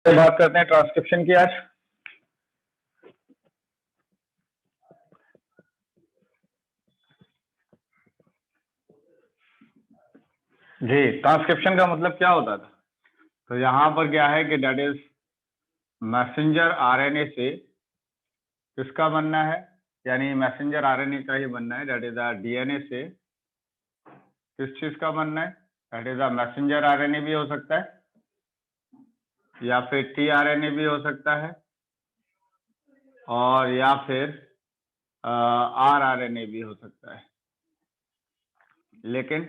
बात करते हैं ट्रांसक्रिप्शन की आज। जी, ट्रांसक्रिप्शन का मतलब क्या होता था? तो यहाँ पर क्या है कि डेट इज मैसेंजर आरएनए से किसका बनना है, यानी मैसेंजर आरएनए का ही बनना है। डेट इज डीएनए से किस चीज का बनना है? डेट इज मैसेंजर आरएनए भी हो सकता है या फिर टीआरएनए भी हो सकता है और या फिर आरआरएनए भी हो सकता है। लेकिन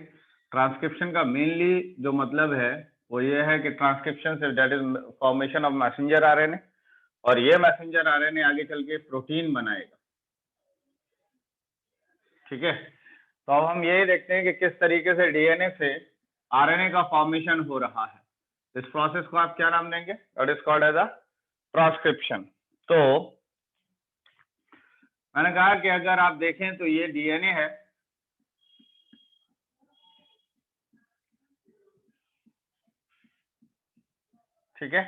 ट्रांसक्रिप्शन का मेनली जो मतलब है वो ये है कि ट्रांसक्रिप्शन से that is formation of messenger RNA, और ये मैसेंजर आरएनए आगे चल के प्रोटीन बनाएगा। ठीक है, तो अब हम यही देखते हैं कि किस तरीके से डीएनए से आरएनए का फॉर्मेशन हो रहा है। इस प्रोसेस को आप क्या नाम देंगे? That is called as a transcription. तो मैंने कहा कि अगर आप देखें तो ये डीएनए है, ठीक है।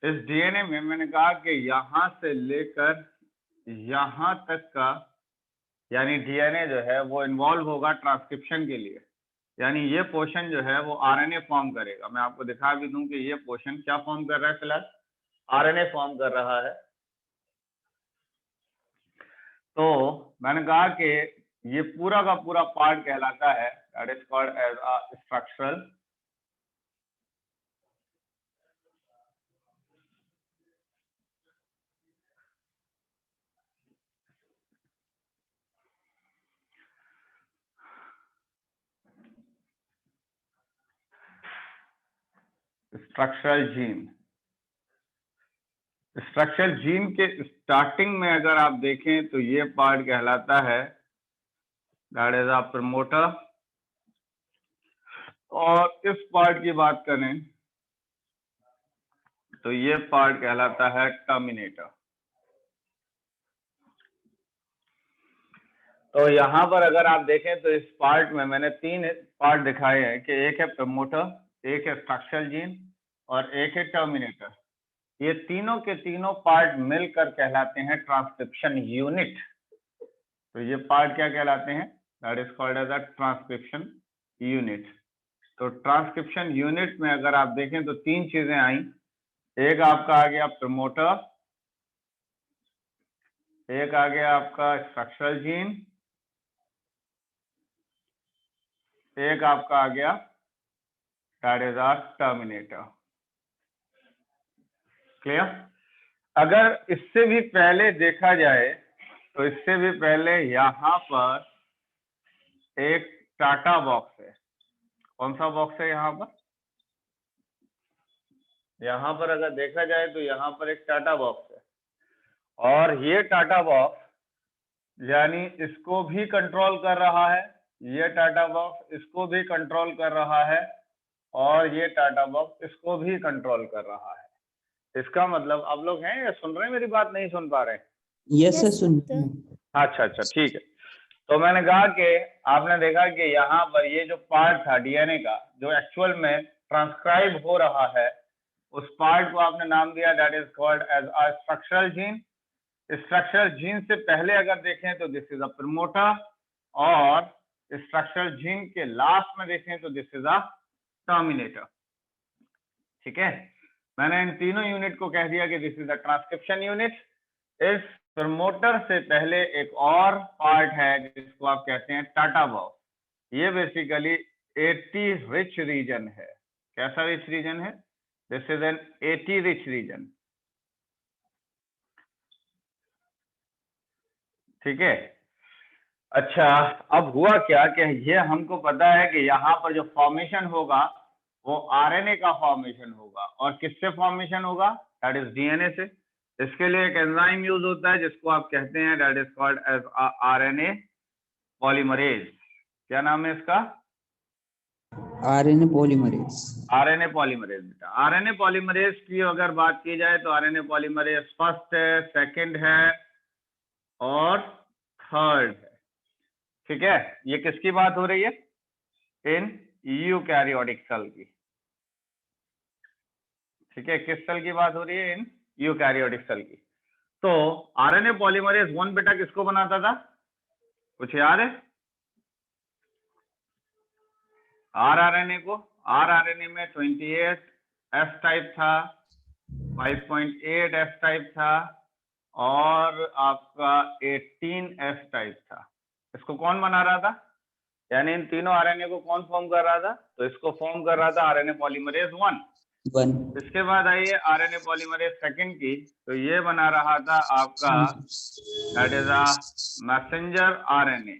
इस डीएनए में मैंने कहा कि यहां से लेकर यहां तक का यानी डीएनए जो है वो इन्वॉल्व होगा ट्रांसक्रिप्शन के लिए, यानी ये पोर्शन जो है वो आरएनए फॉर्म करेगा। मैं आपको दिखा भी दूं कि ये पोर्शन क्या फॉर्म कर रहा है, फिलहाल आरएनए फॉर्म कर रहा है। तो मैंने कहा कि ये पूरा का पूरा पार्ट कहलाता है that is called as a structural structural gene. Structural gene के स्टार्टिंग में अगर आप देखें तो ये पार्ट कहलाता है दैट इज अ प्रमोटर, और इस पार्ट की बात करें तो ये पार्ट कहलाता है टर्मिनेटर। तो यहाँ पर अगर आप देखें तो इस पार्ट में मैंने तीन पार्ट दिखाए हैं कि एक है प्रमोटर, एक है स्ट्रक्चरल जीन और एक है टर्मिनेटर। ये तीनों के तीनों पार्ट मिलकर कहलाते हैं ट्रांसक्रिप्शन यूनिट। तो ये पार्ट क्या कहलाते हैं? That is called as a transcription unit. तो ट्रांसक्रिप्शन यूनिट में अगर आप देखें तो तीन चीजें आई। एक आपका आ गया प्रमोटर, एक आ गया आपका स्ट्रक्चरल जीन, एक आपका आ गया that is a terminator. Clear? अगर इससे भी पहले देखा जाए तो इससे भी पहले यहाँ पर एक टाटा बॉक्स है। कौन सा बॉक्स है यहाँ पर? यहाँ पर अगर देखा जाए तो यहाँ पर एक टाटा बॉक्स है, और ये टाटा बॉक्स यानी इसको भी कंट्रोल कर रहा है, ये टाटा बॉक्स इसको भी कंट्रोल कर रहा है, और ये टाटा बॉक्स इसको भी कंट्रोल कर रहा है। इसका मतलब आप लोग हैं या सुन रहे हैं मेरी बात? नहीं सुन पा रहे हैं? यस सर, सुन। अच्छा अच्छा, ठीक है। तो मैंने कहा कि आपने देखा कि यहाँ पर ये जो पार्ट था डीएनए का जो एक्चुअल में ट्रांसक्राइब हो रहा है, उस पार्ट को आपने नाम दिया that is called as a structural gene. Structural gene से पहले अगर देखें तो दिस इज अ प्रमोटर, और स्ट्रक्चरल जीन के लास्ट में देखें तो दिस इज अ टर्मिनेटर। ठीक है, मैंने इन तीनों यूनिट को कह दिया कि this is the transcription unit. इस प्रमोटर से पहले एक और पार्ट है जिसको आप कहते हैं टाटा बॉक्स। ये बेसिकली एटी रिच रीजन है। कैसा रिच रीजन है? This is N eighty rich region. ठीक है, अच्छा, अब हुआ क्या कि ये हमको पता है कि यहाँ पर जो फॉर्मेशन होगा वो आरएनए का फॉर्मेशन होगा, और किससे फॉर्मेशन होगा? दैट इज डीएनए से। इसके लिए एक एंजाइम यूज होता है जिसको आप कहते हैं that is called as RNA polymerase. क्या नाम है इसका? RNA polymerase. RNA polymerase. बेटा, आरएनए पॉलीमरेज की अगर बात की जाए तो आरएनए पॉलीमरेज फर्स्ट है, सेकंड है और थर्ड है। ठीक है, ये किसकी बात हो रही है? इन यूकैरियोटिक सेल की। ठीक है, किस सेल की बात हो रही है? इन यूकैरियोटिक सेल की। तो आरएनए पॉलीमरेज 1 बेटा किसको बनाता था, कुछ याद है? आरआरएनए को। आरआरएनए में 28 एस टाइप था, 5.8 एस टाइप था और आपका 18 एस टाइप था। इसको कौन बना रहा था, यानी इन तीनों आरएनए को कौन फॉर्म कर रहा था? तो इसको फॉर्म कर रहा था आरएनए पॉलीमरेज 1। इसके बाद आइए आरएनए पॉलीमरेज सेकंड की, तो ये बना रहा था आपका that is a messenger RNA.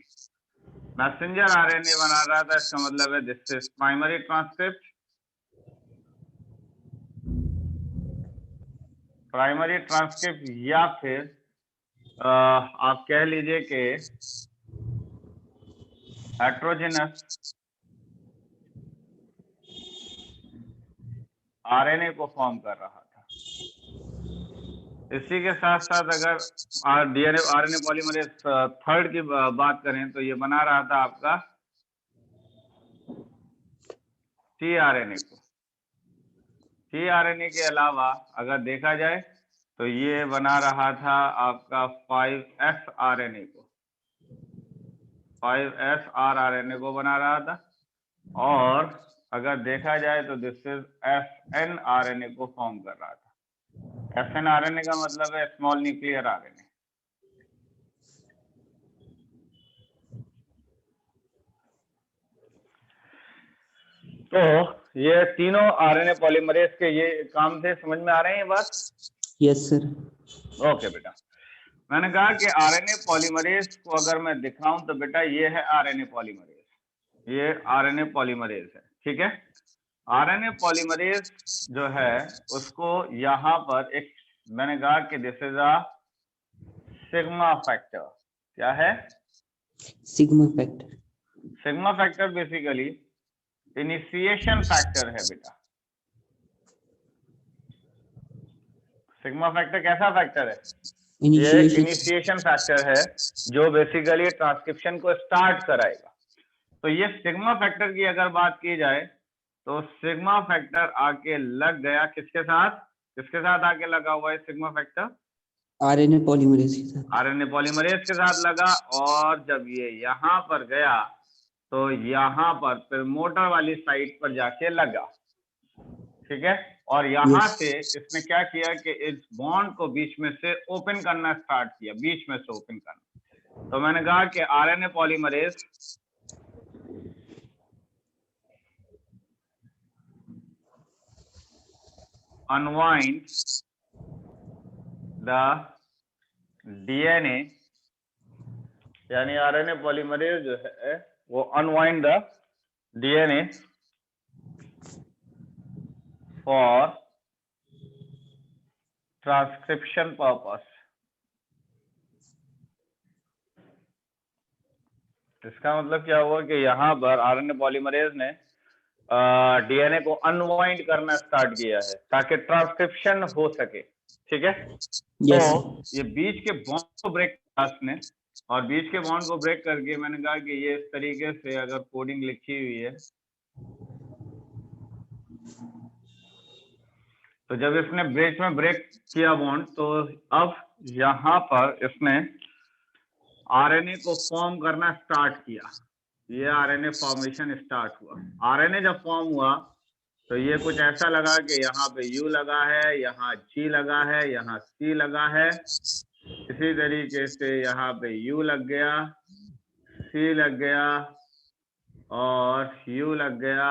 Messenger RNA बना रहा था, इसका मतलब है this is primary transcript. Primary transcript या फिर आप कह लीजिए कि हेट्रोजेनस आरएनए को फॉर्म कर रहा था। इसी के साथ साथ अगर डीएनए आरएनए पॉलीमरेज थर्ड की बात करें तो ये बना रहा था आपका टीआरएनए को। टीआरएनए के अलावा अगर देखा जाए तो ये बना रहा था आपका 5S आरएनए को, 5S आरएनए को बना रहा था। और अगर देखा जाए तो दिस इज SN आरएनए को फॉर्म कर रहा था। SN आरएनए का मतलब है स्मॉल न्यूक्लियर आरएनए। तो ये तीनों आरएनए पॉलीमरेज के ये काम थे, समझ में आ रहे हैं ये बात? Yes sir. ओके बेटा, मैंने कहा कि आरएनए पॉलीमरेज को अगर मैं दिखाऊं तो बेटा ये है आरएनए पॉलीमरेज, ये आरएनए पॉलीमरेज है, ठीक है। आरएनए पॉलीमरेज जो है उसको यहाँ पर एक मैंने कहा कि this is a sigma factor. क्या है? Sigma factor. Sigma factor basically initiation factor है बेटा। सिग्मा फैक्टर कैसा फैक्टर है? ये इनिशिएशन फैक्टर है जो बेसिकली ट्रांसक्रिप्शन को स्टार्ट कराएगा। तो ये सिग्मा फैक्टर की अगर बात की जाए तो सिग्मा फैक्टर आके लग गया किसके साथ? किसके साथ आके लगा हुआ है सिग्मा फैक्टर? आरएनए पॉलीमरेज के साथ। आरएनए पॉलीमरेज के साथ लगा, और जब ये यहाँ पर गया तो यहाँ पर प्रमोटर वाली साइट पर जाके लगा, ठीक है। और यहाँ से इसने क्या किया कि इस बॉन्ड को बीच में से ओपन करना स्टार्ट किया, बीच में से ओपन करना। तो मैंने कहा कि RNA polymerase unwind the DNA, यानी आरएनए पॉलीमरेज जो है वो unwind the DNA for transcription purpose. इसका मतलब क्या हुआ कि यहाँ पर आरएनए पॉलीमरेज ने डीएनए को अनवाइंड करना स्टार्ट किया है ताकि ट्रांसक्रिप्शन हो सके, ठीक है। तो ये बीच के बॉन्ड को ब्रेक किया इसने, और बीच के बॉन्ड को ब्रेक करके मैंने कहा कि ये इस तरीके से अगर कोडिंग लिखी हुई है तो जब इसने बीच में ब्रेक किया बॉन्ड तो अब यहाँ पर इसने आरएनए को फॉर्म करना स्टार्ट किया। ये आरएनए फॉर्मेशन स्टार्ट हुआ। आरएनए जब फॉर्म हुआ तो ये कुछ ऐसा लगा कि यहाँ पे U लगा है, यहाँ G लगा है, यहाँ C लगा है। इसी तरीके से यहाँ पे U लग गया, C लग गया और U लग गया,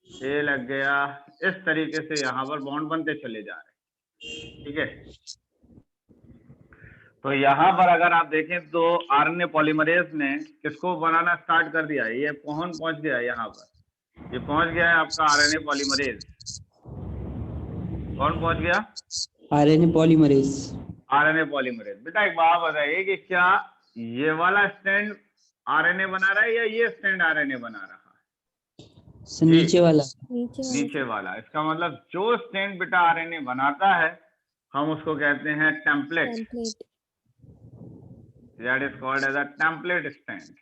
A लग गया। इस तरीके से यहाँ पर बॉन्ड बनते चले जा रहे, ठीक है। तो यहाँ पर अगर आप देखें तो आरएनए पॉलीमरेज ने किसको बनाना स्टार्ट कर दिया? ये कौन पहुंच गया यहाँ पर? ये पहुंच गया है आपका आरएनए पॉलीमरेज। कौन पहुंच गया? RNA polymerase. RNA polymerase. बेटा एक बात बताइए कि क्या ये वाला स्टैंड आरएनए बना रहा है या ये स्टैंड आरएनए बना रहा है? नीचे वाला। नीचे वाला। इसका मतलब जो स्टैंड बेटा आरएनए बनाता है हम उसको कहते हैं template. That is called as a template stand.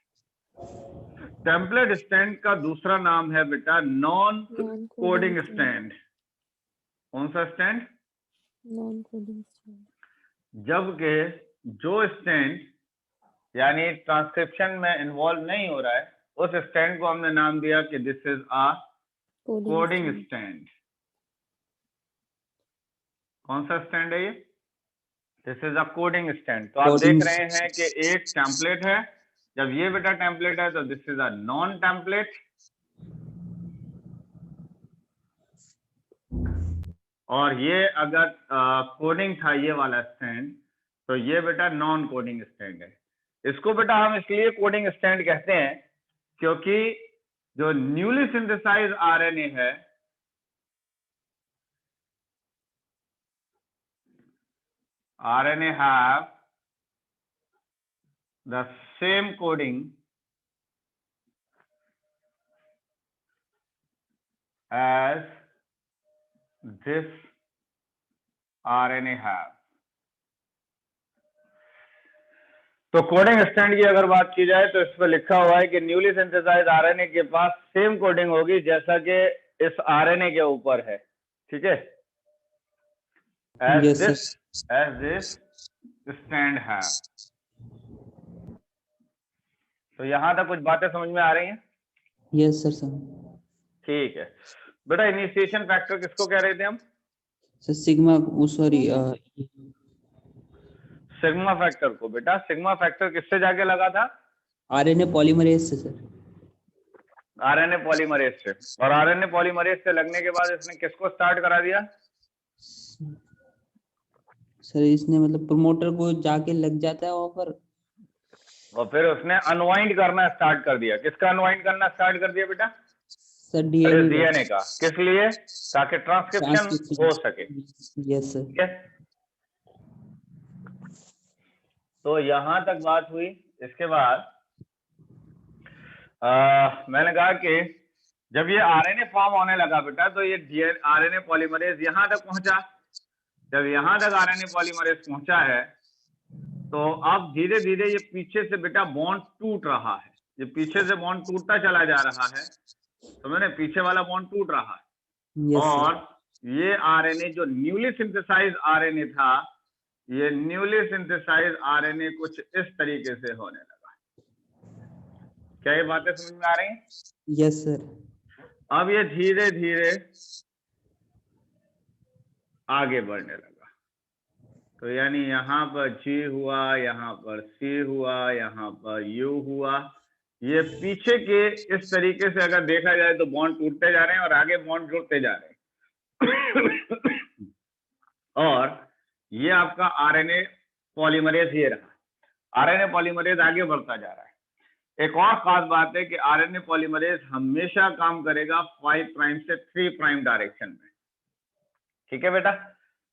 Template stand का दूसरा नाम है बेटा नॉन कोडिंग स्टैंड। कौन सा स्टैंड? Non coding stand. जबकि जो स्टैंड यानी ट्रांसक्रिप्शन में इन्वॉल्व नहीं हो रहा है, उस स्टैंड को हमने नाम दिया कि this is a coding stand. कौन सा स्टैंड है ये? This is a coding stand. तो आप देख रहे हैं कि एक टेम्पलेट है, जब ये बेटा टेम्पलेट है तो this is a non template, और ये अगर कोडिंग था ये वाला स्टैंड, तो ये बेटा नॉन कोडिंग स्टैंड है। इसको बेटा हम इसलिए कोडिंग स्टैंड कहते हैं क्योंकि जो न्यूली सिंथेसाइज आरएनए है, RNA have the same coding as this RNA have। तो कोडिंग स्टैंड की अगर बात की जाए तो इस पर लिखा हुआ है कि न्यूली सिंथेसाइज आरएनए के पास सेम कोडिंग होगी जैसा कि इस आरएनए के ऊपर है, ठीक है, as this स्टैंड है। तो यहां तक कुछ बातें समझ में आ रही हैं? Yes sir. ठीक है बेटा, इनिशिएशन फैक्टर किसको कह रहे थे हम? Sir sigma, sorry sigma factor को। बेटा सिग्मा फैक्टर किससे जाके लगा था? आरएनए पॉलीमरेज से सर। आरएनए पॉलीमरेज से। और आरएनए पॉलीमरेज से लगने के बाद इसने किसको स्टार्ट करा दिया? सर इसने मतलब प्रमोटर को जाके लग जाता है वहां पर, और फिर उसने अनवाइंड करना स्टार्ट कर दिया। किसका अनवाइंड करना स्टार्ट कर दिया बेटा? सर डीएनए का। किस लिए? ताकि ट्रांसक्रिप्शन हो सके। Yes sir. ठीक है, तो यहां तक बात हुई। इसके बाद मैंने कहा कि जब ये आरएनए फॉर्म होने लगा बेटा, तो ये आरएनए पॉलीमरेज यहां तक पहुंचा। जब यहां तक आरएनए पॉलीमरेज पहुंचा है, तो अब धीरे धीरे ये पीछे से बेटा बॉन्ड टूट रहा है। ये पीछे से बॉन्ड टूटता चला जा रहा है, तो मैंने पीछे वाला बॉन्ड टूट रहा है। और ये आरएनए जो न्यूली सिंथेसाइज आरएनए था, ये न्यूली सिंथेसाइज आरएनए कुछ इस तरीके से होने लगा। क्या ये बातें समझ में आ रही हैं? Yes sir. अब ये धीरे धीरे आगे बढ़ने लगा। तो यानी यहाँ पर G हुआ, यहाँ पर C हुआ, यहाँ पर U हुआ। ये पीछे के इस तरीके से अगर देखा जाए तो बॉन्ड टूटते जा रहे हैं और आगे बॉन्ड जुड़ते जा रहे हैं। और ये आपका आरएनए पॉलीमरेज ये रहा। आरएनए पॉलीमरेज आगे बढ़ता जा रहा है। एक और खास बात है कि आरएनए पॉलीमरेज हमेशा काम करेगा 5 प्राइम से 3 प्राइम डायरेक्शन में। ठीक है बेटा,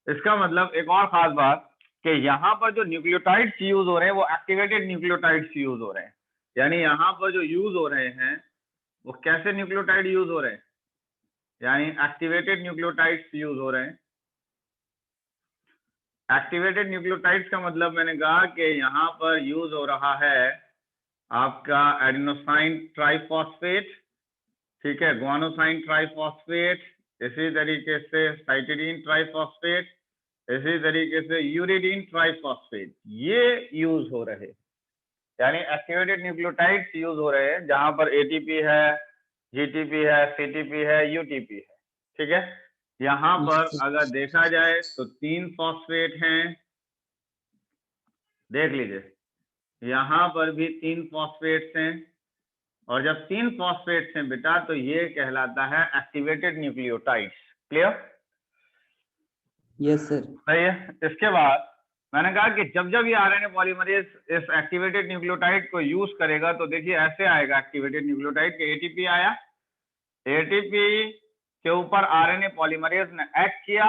इसका मतलब एक और खास बात कि यहाँ पर जो न्यूक्लियोटाइड्स यूज हो रहे हैं वो एक्टिवेटेड न्यूक्लियोटाइड्स यूज हो रहे हैं। यानी यहाँ पर जो यूज हो रहे हैं वो कैसे न्यूक्लियोटाइड यूज हो रहे हैं? यानी एक्टिवेटेड न्यूक्लियोटाइड्स यूज हो रहे हैं। एक्टिवेटेड न्यूक्लियोटाइड्स का मतलब मैंने कहा कि यहाँ पर यूज हो रहा है आपका एडेनोसाइन ट्राइफॉस्फेट, ठीक है, ग्वानोसाइन ट्राइफॉस्फेट, इसी तरीके से साइटिडीन ट्राइफॉस्फेट, इसी तरीके से यूरिडीन ट्राइफॉस्फेट, ये यूज हो रहे। यानी एक्टिवेटेड न्यूक्लियोटाइड्स यूज हो रहे हैं जहां पर एटीपी है, जीटीपी है, सीटीपी है, यूटीपी है। ठीक है, यहाँ पर अगर देखा जाए तो 3 फॉस्फेट हैं, देख लीजिए यहाँ पर भी 3 फॉस्फेट्स हैं। और जब 3 फॉस्फेट्स हैं बेटा तो ये कहलाता है activated nucleotides. Clear? Yes sir. सही है। इसके बाद मैंने कहा कि जब जब ये आरएनए पॉलीमरेज इस एक्टिवेटेड न्यूक्लियोटाइड को यूज करेगा तो देखिए ऐसे आएगा एक्टिवेटेड न्यूक्लियोटाइड के एटीपी आया, एटीपी के ऊपर आरएनए पॉलीमरेज ने एक्ट किया,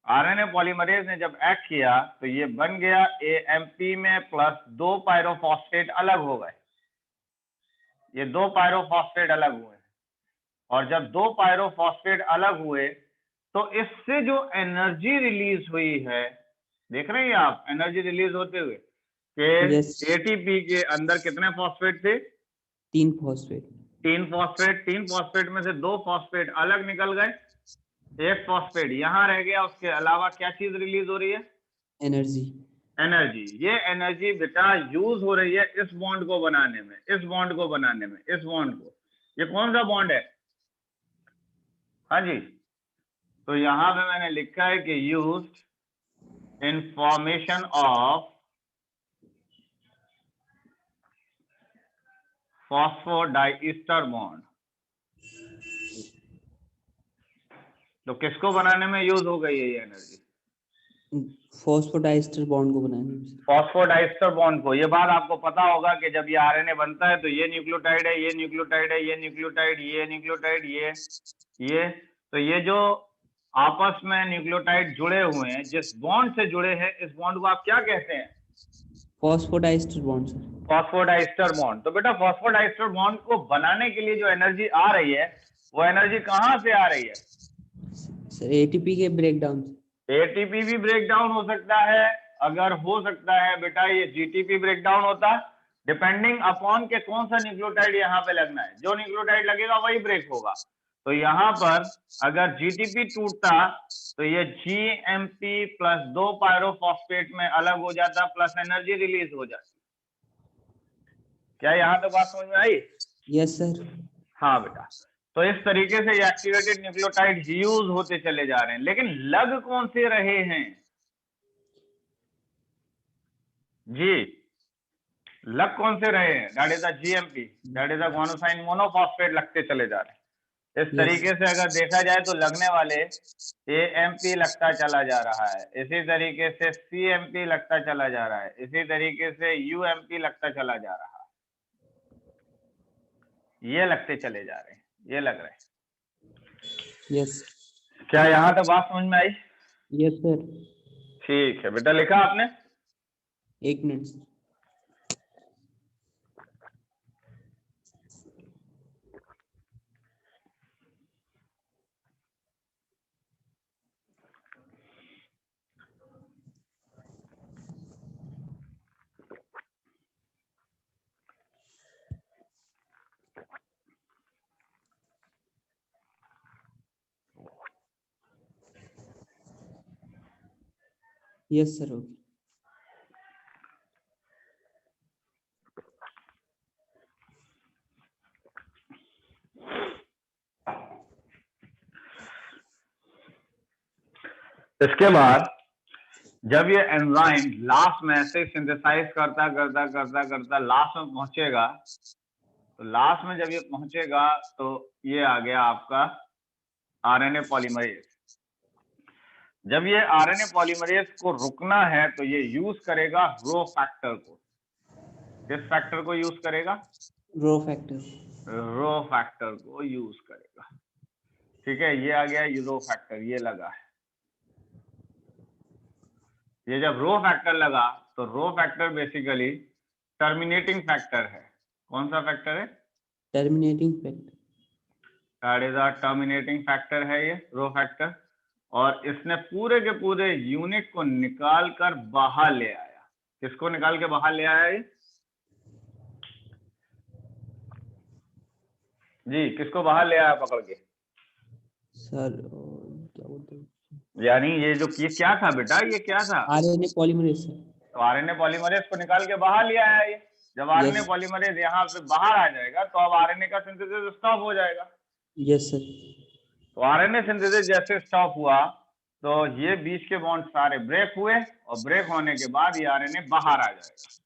आरएनए पॉलीमरेज ने जब एक्ट किया तो ये बन गया एएमपी में प्लस 2 पायरोफॉस्फेट अलग हो गए। ये 2 पायरोफॉस्फेट अलग हुए, और जब 2 पायरोफॉस्फेट अलग हुए तो इससे जो एनर्जी रिलीज हुई है, देख रहे हैं आप एनर्जी रिलीज होते हुए कि एटीपी के अंदर कितने फॉस्फेट थे? 3 फॉस्फेट। तीन फॉस्फेट में से 2 फॉस्फेट अलग निकल गए, 1 फॉस्फेट यहाँ रह गया, उसके अलावा क्या चीज रिलीज हो रही है? एनर्जी। एनर्जी। ये एनर्जी बेटा यूज हो रही है इस बॉन्ड को बनाने में, इस बॉन्ड को बनाने में, इस बॉन्ड को। ये कौन सा बॉन्ड है? हाँ जी, तो यहाँ पे मैंने लिखा है कि used in formation of phosphodiester bond. तो किसको बनाने में यूज हो गई है ये एनर्जी? फॉस्फोडाइस्टर बॉन्ड को बनाने में। फॉस्फोडाइस्टर बॉन्ड को। ये बात आपको पता होगा कि जब ये आरएनए बनता है तो ये न्यूक्लियोटाइड है, ये न्यूक्लियोटाइड है, ये न्यूक्लियोटाइड, ये न्यूक्लियोटाइड, ये तो ये जो आपस में न्यूक्लियोटाइड जुड़े हुए हैं, जिस बॉन्ड से जुड़े हैं, इस बॉन्ड को आप क्या कहते हैं? Phosphodiester bond sir. Phosphodiester bond. तो बेटा फॉस्फोडाइस्टर बॉन्ड को बनाने के लिए जो एनर्जी आ रही है, वो एनर्जी कहाँ से आ रही है? सर एटीपी के ब्रेकडाउन से। एटीपी भी ब्रेकडाउन हो सकता है, अगर हो सकता है बेटा ये जीटीपी ब्रेकडाउन होता, डिपेंडिंग अपॉन के कौन सा न्यूक्लियोटाइड यहाँ पे लगना है। जो न्यूक्लियोटाइड लगेगा वही ब्रेक होगा। तो यहाँ पर अगर जीटीपी टूटता तो ये जीएमपी प्लस 2 पायरोफॉस्फेट में अलग हो जाता, प्लस एनर्जी रिलीज हो जाती। क्या यहाँ तक बात समझ में आई? Yes sir. हाँ बेटा, तो इस तरीके से ये एक्टिवेटेड न्यूक्लियोटाइड यूज होते चले जा रहे हैं, लेकिन लग कौन से रहे हैं? जी, लग कौन से रहे हैं? That is the GMP, that is the गुआनोसाइन monophosphate लगते चले जा रहे हैं। इस तरीके से अगर देखा जाए तो लगने वाले एएमपी लगता चला जा रहा है, इसी तरीके से सीएमपी लगता चला जा रहा है, इसी तरीके से यूएमपी लगता चला जा रहा है। ये लगते चले जा रहे हैं, ये लग रहे हैं। यस। क्या यहाँ तक बात समझ में आई? Yes sir. ठीक है बेटा, लिखा आपने? 1 मिनट। Yes sir. ओके। इसके बाद जब ये एंजाइम लास्ट में ऐसे सिंथेसाइज करता करता करता करता लास्ट में पहुंचेगा, तो लास्ट में जब ये पहुंचेगा तो ये आ गया आपका आरएनए पॉलीमरेज। जब ये आरएनए पॉलीमरेज को रुकना है तो ये यूज करेगा रो फैक्टर को। किस फैक्टर को यूज करेगा? Rho factor. रो फैक्टर को यूज करेगा। ठीक है, ये आ गया रो फैक्टर, ये लगा है। ये जब रो फैक्टर लगा तो rho factor basically terminating factor है। कौन सा फैक्टर है? Terminating factor. That is a terminating factor है ये रो फैक्टर। और इसने पूरे के पूरे यूनिट को निकाल कर बाहर ले आया। किसको निकाल के बाहर ले आया ये? जी, किसको बाहर ले आया पकड़ के? सर क्या बोलते हैं, यानी ये जो ये क्या था बेटा, ये क्या था? RNA polymerase sir. तो आरएनए पॉलीमरेज को निकाल के बाहर ले आया ये। जब आरएनए पॉलीमरेज यहाँ पे बाहर आ जाएगा तो अब आरएनए का सिंथेसिस स्टॉप हो जाएगा। Yes sir. तो आरएनए सिंथेसिस जैसे स्टॉप हुआ तो ये बीच के बॉन्ड सारे ब्रेक हुए, और ब्रेक होने के बाद ये आरएनए बाहर आ जाएगा।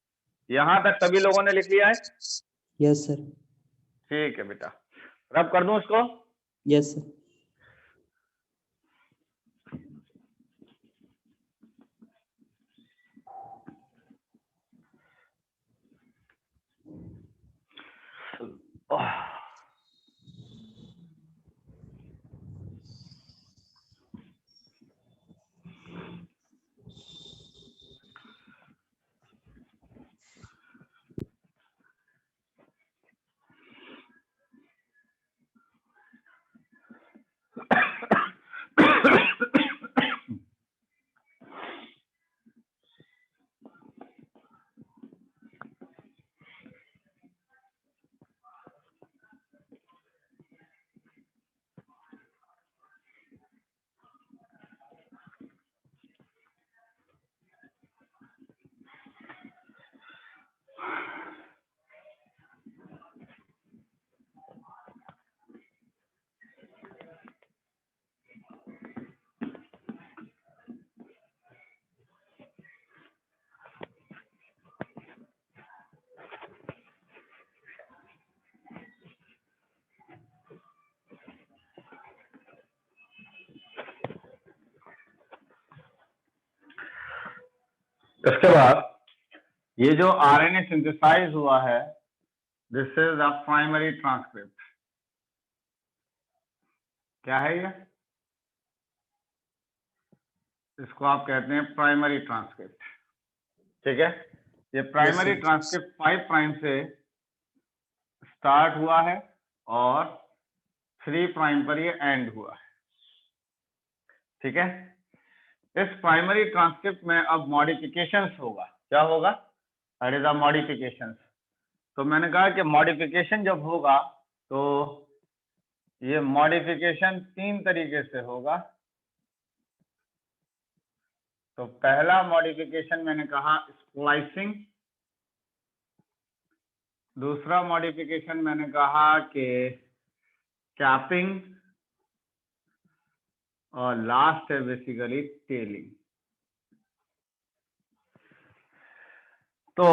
यहाँ तक सभी लोगों ने लिख लिया है? Yes sir. ठीक है बेटा, रब कर दूं इसको? Yes sir. इसके बाद ये जो आरएनए सिंथेसाइज हुआ है, this is the primary transcript. क्या है ये? इसको आप कहते हैं प्राइमरी ट्रांसक्रिप्ट। ठीक है, ये प्राइमरी ट्रांसक्रिप्ट 5 प्राइम से स्टार्ट हुआ है और 3 प्राइम पर ये एंड हुआ है। ठीक है, इस प्राइमरी ट्रांसक्रिप्ट में अब मॉडिफिकेशंस होगा। क्या होगा? That is the modifications. तो मैंने कहा कि मॉडिफिकेशन जब होगा तो ये मॉडिफिकेशन 3 तरीके से होगा। तो पहला मॉडिफिकेशन मैंने कहा स्प्लाइसिंग, दूसरा मॉडिफिकेशन मैंने कहा कि कैपिंग, और लास्ट है बेसिकली टेलिंग। तो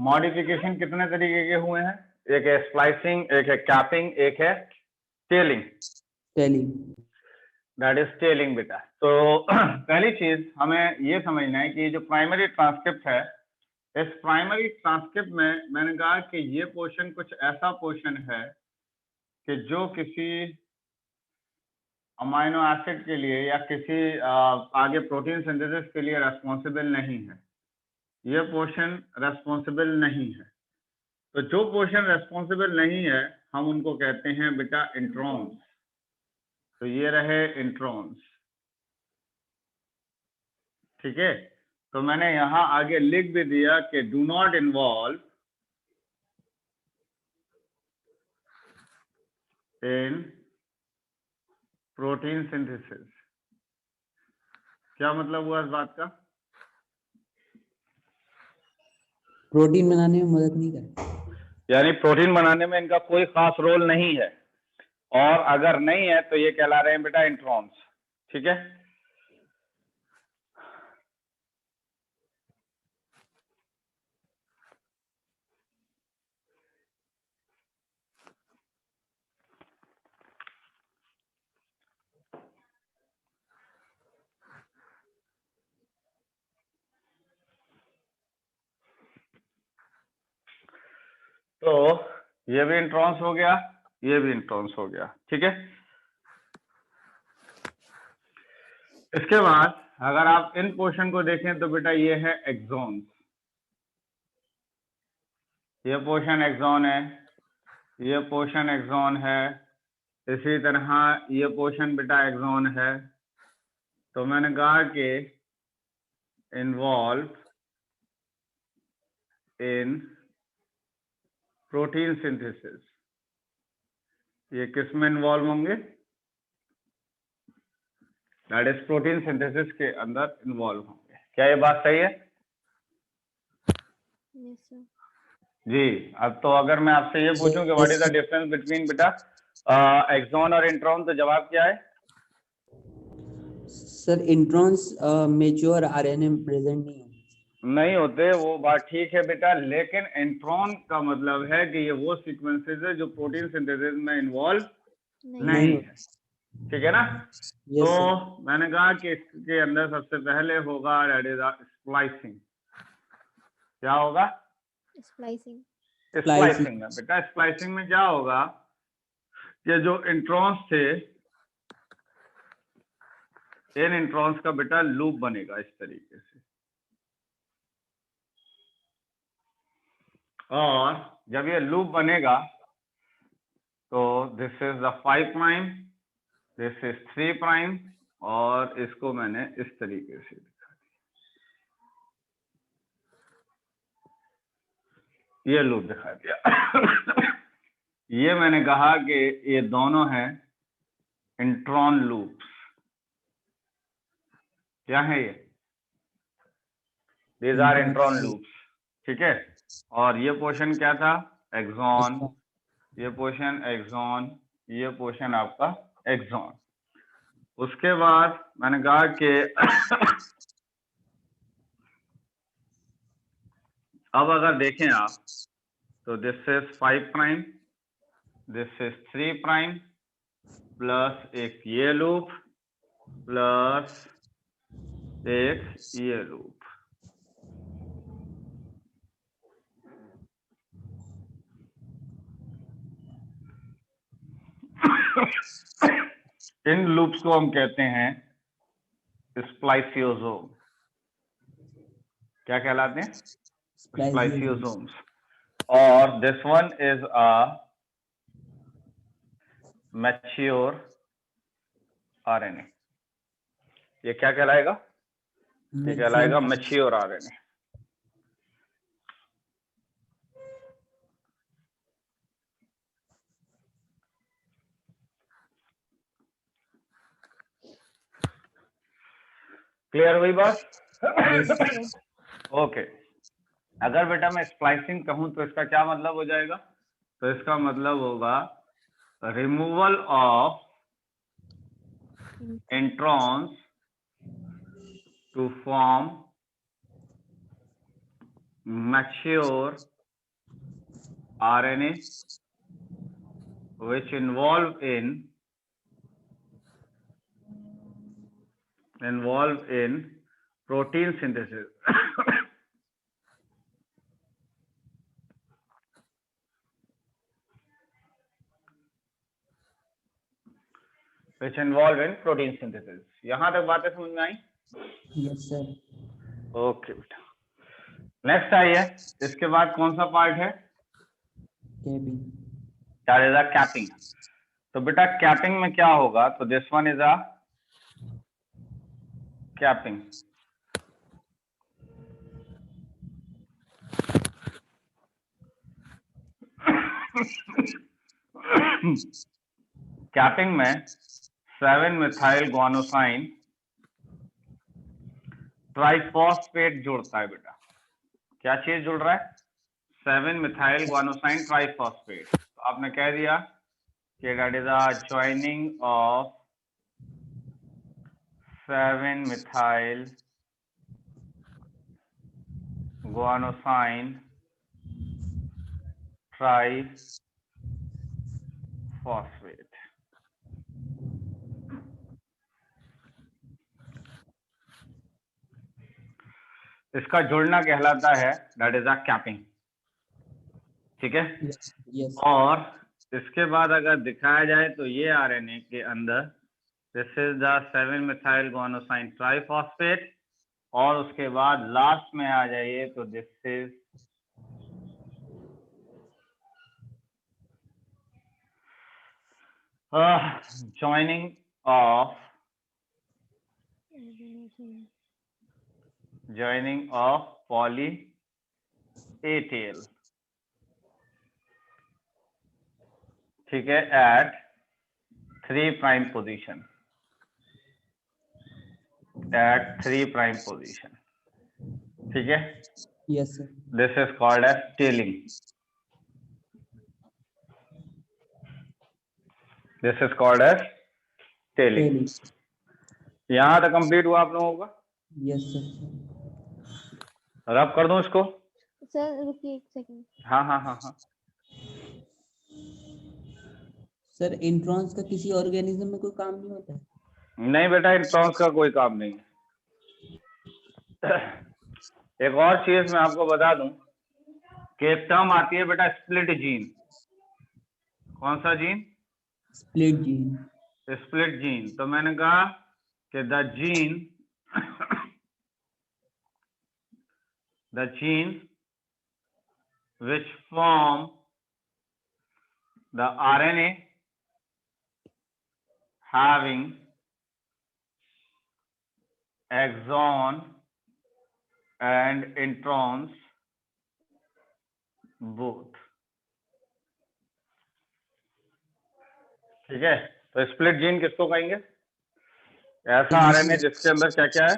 मॉडिफिकेशन कितने तरीके के हुए हैं? एक है स्प्लाइसिंग, एक है कैपिंग, एक है टेलिंग। दैट इज टेलिंग बेटा। तो पहली चीज हमें ये समझना है कि जो प्राइमरी ट्रांसक्रिप्ट है, इस प्राइमरी ट्रांसक्रिप्ट में मैंने कहा कि ये पोर्शन कुछ ऐसा पोर्शन है कि जो किसी अमाइनो एसिड के लिए या किसी आगे प्रोटीन सिंथेसिस के लिए रेस्पॉन्सिबल नहीं है। ये पोर्शन रेस्पॉन्सिबल नहीं है। तो जो पोर्शन रेस्पॉन्सिबल नहीं है हम उनको कहते हैं बेटा इंट्रॉन्स। तो ये रहे इंट्रॉन्स। ठीक है, तो मैंने यहां आगे लिख भी दिया कि do not involve in protein synthesis. क्या मतलब हुआ इस बात का? प्रोटीन बनाने में मदद नहीं करते, यानी प्रोटीन बनाने में इनका कोई खास रोल नहीं है, और अगर नहीं है तो ये कहला रहे हैं बेटा इंट्रॉन्स। ठीक है, तो ये भी इंट्रॉन्स हो गया, ये भी इंट्रॉन्स हो गया। ठीक है, इसके बाद अगर आप इन पोर्शन को देखें तो बेटा ये है एक्सॉन्स। ये पोर्शन एक्सॉन है, ये पोर्शन एक्सॉन है, इसी तरह ये पोर्शन बेटा एक्सॉन है। तो मैंने कहा कि इन्वॉल्व इन प्रोटीन सिंथेसिस, ये किस में इन्वॉल्व होंगे? दैट इज प्रोटीन सिंथेसिस के अंदर इन्वॉल्व होंगे। क्या ये बात सही है? Yes, sir. जी। अब तो अगर मैं आपसे ये पूछूं कि what is the difference between बेटा एक्सॉन और इंट्रॉन, तो जवाब क्या है? Sir introns mature RNA present नहीं होते, वो बात ठीक है बेटा, लेकिन इंट्रॉन का मतलब है कि ये वो सीक्वेंसेस है जो प्रोटीन सिंथेसिस में इन्वॉल्व नहीं है। ठीक है ना? यस तो सर। मैंने कहा कि इसके अंदर सबसे पहले होगा दैट इज स्प्लाइसिंग। क्या होगा? Splicing. स्प्लाइसिंग में बेटा, स्प्लाइसिंग में क्या होगा कि जो इंट्रॉन्स थे, इन इंट्रॉन्स का बेटा लूप बनेगा इस तरीके से, और जब ये लूप बनेगा तो this is the 5 prime, this is 3 prime, और इसको मैंने इस तरीके से दिखा दिया, ये लूप दिखा दिया। ये मैंने कहा कि ये दोनों हैं इंट्रॉन लूप्स। क्या है ये? These are intron loops. ठीक है, और ये पोर्शन क्या था? एक्सॉन। ये पोर्शन एक्सॉन, ये पोर्शन आपका एक्सॉन। उसके बाद मैंने कहा कि अब अगर देखें आप तो this is 5 prime, this is 3 prime, plus एक ये लूप, प्लस एक ये लूप। इन लूप्स को हम कहते हैं स्प्लाइसियोसोम। क्या कहलाते हैं? स्प्लाइसियोसोम्स। और this one is a mature RNA. ये क्या कहलाएगा? ये कहलाएगा मैच्योर आरएनए। क्लियर हुई बात? ओके। अगर बेटा मैं स्प्लाइसिंग कहूं तो इसका क्या मतलब हो जाएगा? तो इसका मतलब होगा removal of introns to form mature RNA which involve in protein synthesis. which involve in protein synthesis. यहां तक बातें समझ में आई? Yes sir. ओके बेटा, नेक्स्ट आइए। इसके बाद कौन सा पार्ट है? कैपिंग। तो बेटा कैपिंग में क्या होगा? तो this one is a capping. Capping में 7-methyl guanosine ट्राइफॉस्फेट जुड़ता है बेटा। क्या चीज जुड़ रहा है? 7-methyl guanosine triphosphate. तो आपने कह दिया कि that is a joining of 7-methyl guanosine triphosphate. इसका जुड़ना कहलाता है दैट इज अ कैपिंग। ठीक है? यस। और इसके बाद अगर दिखाया जाए तो ये आरएनए के अंदर this is the 7-methyl guanosine triphosphate, और उसके बाद लास्ट में आ जाइए तो this is joining of poly A tail, ठीक है, at 3' position, at 3' position, ठीक है। Yes sir. This is called as tailing. This is called as tailing. यहाँ तक कंप्लीट हुआ आप लोगों का? Yes sir. रब कर दूं इसको? सर रुकिए एक सेकंड। हाँ हाँ हाँ हाँ। सर इंट्रॉन्स का किसी ऑर्गेनिज्म में कोई काम नहीं होता है? नहीं बेटा, इंट्रॉन्स का कोई काम नहीं है। एक और चीज मैं आपको बता दूं कि एक टर्म आती है बेटा स्प्लिट जीन। कौन सा gene? Split gene. Split gene. तो मैंने कहा कि the gene which form the RNA having exon and introns both, ठीक है। तो स्प्लिट जीन किसको कहेंगे? ऐसा आरएनए जिसके अंदर क्या क्या है?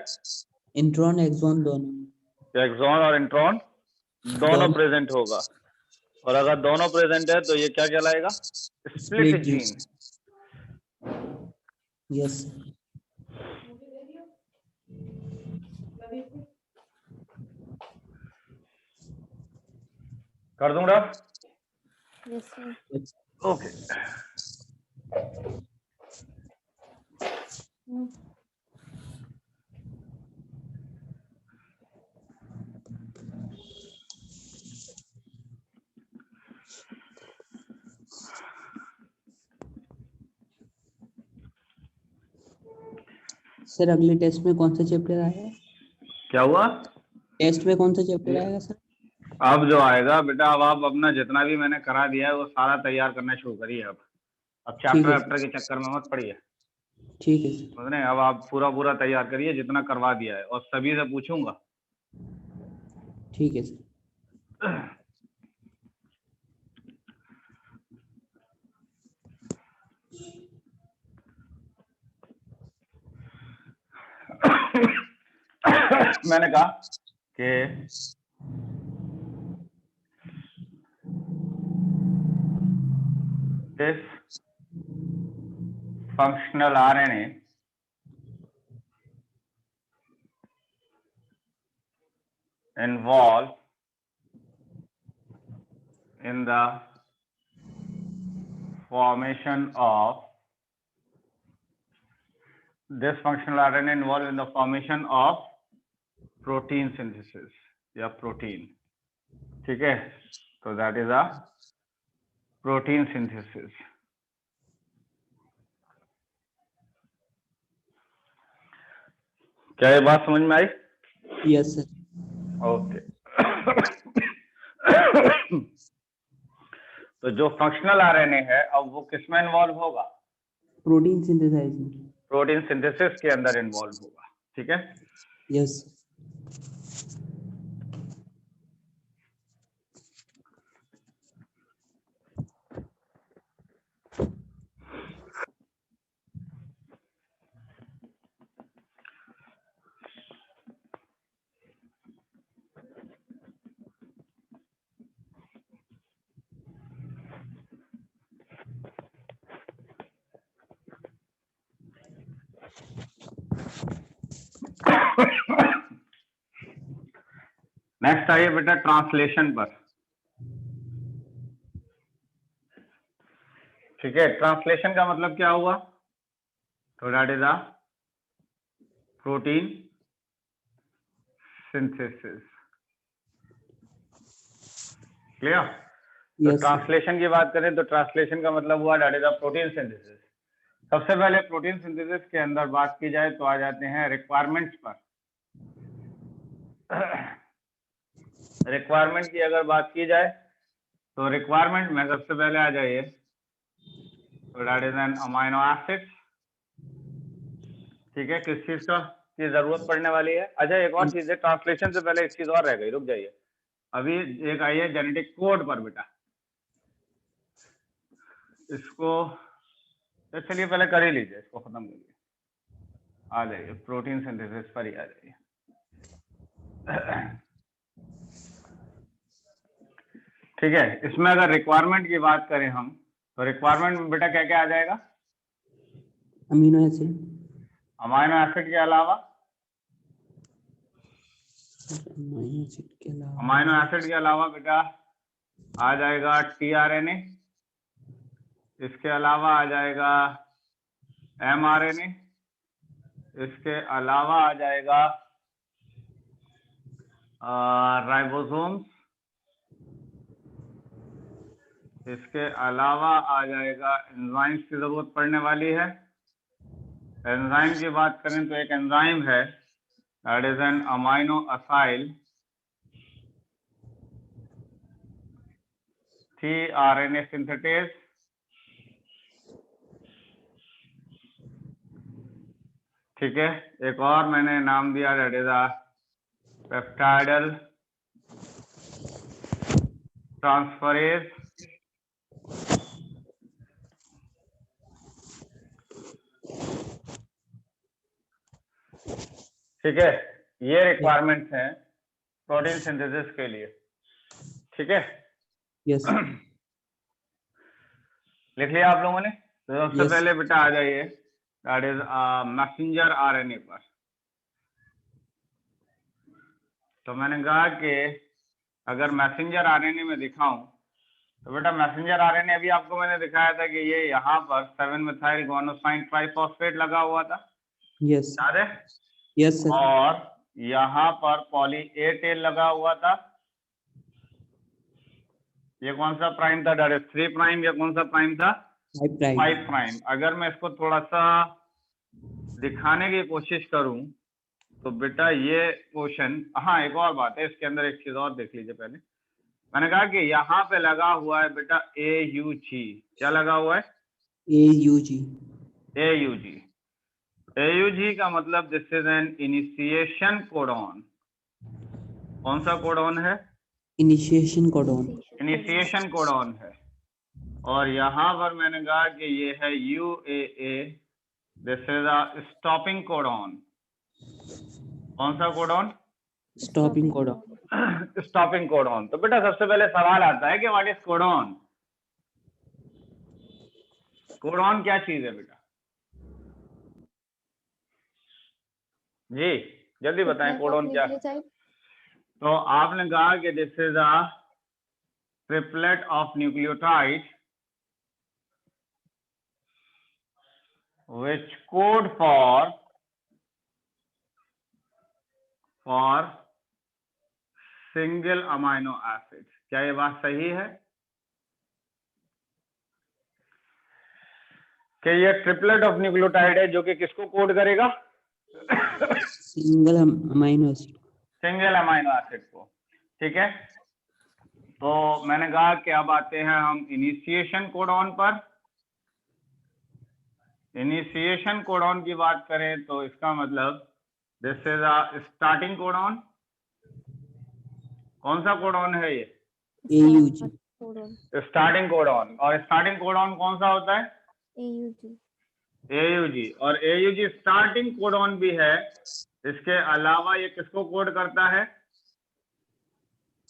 इंट्रॉन एक्सॉन दोनों। एक्सॉन और इंट्रॉन दोनों प्रेजेंट होगा, और अगर दोनों प्रेजेंट है तो ये क्या कहलाएगा? Split gene. यस। कर दूंगा? Yes sir. ओके। सर अगले टेस्ट में कौन सा चैप्टर आएगा? क्या हुआ? टेस्ट में कौन सा चैप्टर आएगा सर? अब जो आएगा बेटा, अब आप अपना जितना भी मैंने करा दिया है वो सारा तैयार करना शुरू करिए। अब ठीक चैप्टर है वैप्टर के चक्कर में मत पड़िए, ठीक है सर। समझ रहे हैं? अब आप पूरा तैयार करिए जितना करवा दिया है, और सभी से पूछूंगा। ठीक है सर। मैंने कहा कि this functional RNA involved in the formation of protein synthesis या protein, ठीक है? तो that is a protein synthesis. क्या ये बात समझ में आई? Yes sir. ओके। तो जो फंक्शनल आरएनए है अब वो किसमें इन्वॉल्व होगा? प्रोटीन सिंथेसाइज में। प्रोटीन सिंथेसिस के अंदर इन्वॉल्व होगा, ठीक है? यस। नेक्स्ट आइए बेटा ट्रांसलेशन पर, ठीक है? ट्रांसलेशन का मतलब क्या हुआ? तो that is a protein synthesis, clear? तो Yes, sir. ट्रांसलेशन की बात करें तो ट्रांसलेशन का मतलब हुआ that is a protein synthesis. सबसे पहले प्रोटीन सिंथेसिस के अंदर बात की जाए तो आ जाते हैं रिक्वायरमेंट्स पर। रिक्वायरमेंट की अगर बात की जाए तो रिक्वायरमेंट में सबसे पहले आ जाइए तो that is an amino acid, ठीक है? किस चीज का की जरूरत पड़ने वाली है? अच्छा एक और चीज है, ट्रांसलेशन से पहले एक चीज और रह गई, रुक जाइए। अभी एक आई है जेनेटिक कोड पर बेटा, इसको तो चलिए पहले कर ही लीजिए, इसको खत्म करिए, आ जाइए प्रोटीन सिंथेसिस पर ही आ जाइए। ठीक है, इसमें अगर रिक्वायरमेंट की बात करें हम तो रिक्वायरमेंट में बेटा क्या क्या आ जाएगा? Amino acid. अमाइनो एसिड के अलावा अमाइनो एसिड के अलावा बेटा आ जाएगा टीआरएनए, इसके अलावा आ जाएगा एमआरएनए, इसके अलावा आ जाएगा राइबोसोम्स, इसके अलावा आ जाएगा एंजाइम्स की जरूरत पड़ने वाली है। एंजाइम की बात करें तो एक एंजाइम है that is an amino acyl tRNA synthetase, ठीक है? एक और मैंने नाम दिया that is a peptidyl transferase, ठीक है? ये रिक्वायरमेंट्स हैं प्रोटीन सिंथेसिस के लिए, ठीक है? यस। लिख लिया आप लोगों ने? तो सबसे Yes. पहले बेटा आ जाइए दैट इज मैसेंजर आरएनए पर। तो मैंने कहा कि अगर मैसेंजर आरएनए में दिखाऊं तो बेटा मैसेंजर आरएनए अभी आपको मैंने दिखाया था कि ये यहाँ पर 7-methyl guanosine ट्राइफॉस्फेट लगा हुआ था, यस। याद है? Yes sir. और यहाँ पर पॉली ए टेल लगा हुआ था। ये कौन सा प्राइम था? दैट इज 3' या कौन सा प्राइम था? 5 प्राइम। 5'। अगर मैं इसको थोड़ा सा दिखाने की कोशिश करूं तो बेटा ये क्वेश्चन, हाँ एक और बात है इसके अंदर, एक चीज और देख लीजिए पहले। मैंने कहा कि यहाँ पे लगा हुआ है बेटा AUG, क्या लगा हुआ है? AUG। AUG। AUG का मतलब this is N initiation codon. कौन सा कोडॉन है? Initiation codon. इनिशिएशन कोडॉन है। और यहाँ पर मैंने कहा कि ये है UAA, this is a stopping codon. कौन सा codon? Stopping codon. Stopping codon. तो बेटा सबसे पहले सवाल आता है कि व्हाट इज कोडॉन? कोडॉन क्या चीज है बेटा? जी जल्दी बताएं, कोडॉन क्या है? तो आपने कहा कि this is a triplet of nucleotide which code for single amino acid। क्या ये बात सही है कि ये ट्रिपलेट ऑफ न्यूक्लियोटाइड है जो कि किसको कोड करेगा? Single amino acid. Single amino acid को। ठीक है, तो मैंने कहा कि अब आते हैं हम इनिशिएशन कोडॉन पर। इनिशिएशन कोडॉन की बात करें तो इसका मतलब this is a starting codon. कौन सा कोडॉन है ये? AUG। Starting codon. और स्टार्टिंग कोडॉन कौन सा होता है? AUG। और AUG स्टार्टिंग कोडॉन भी है। इसके अलावा ये किसको कोड करता है?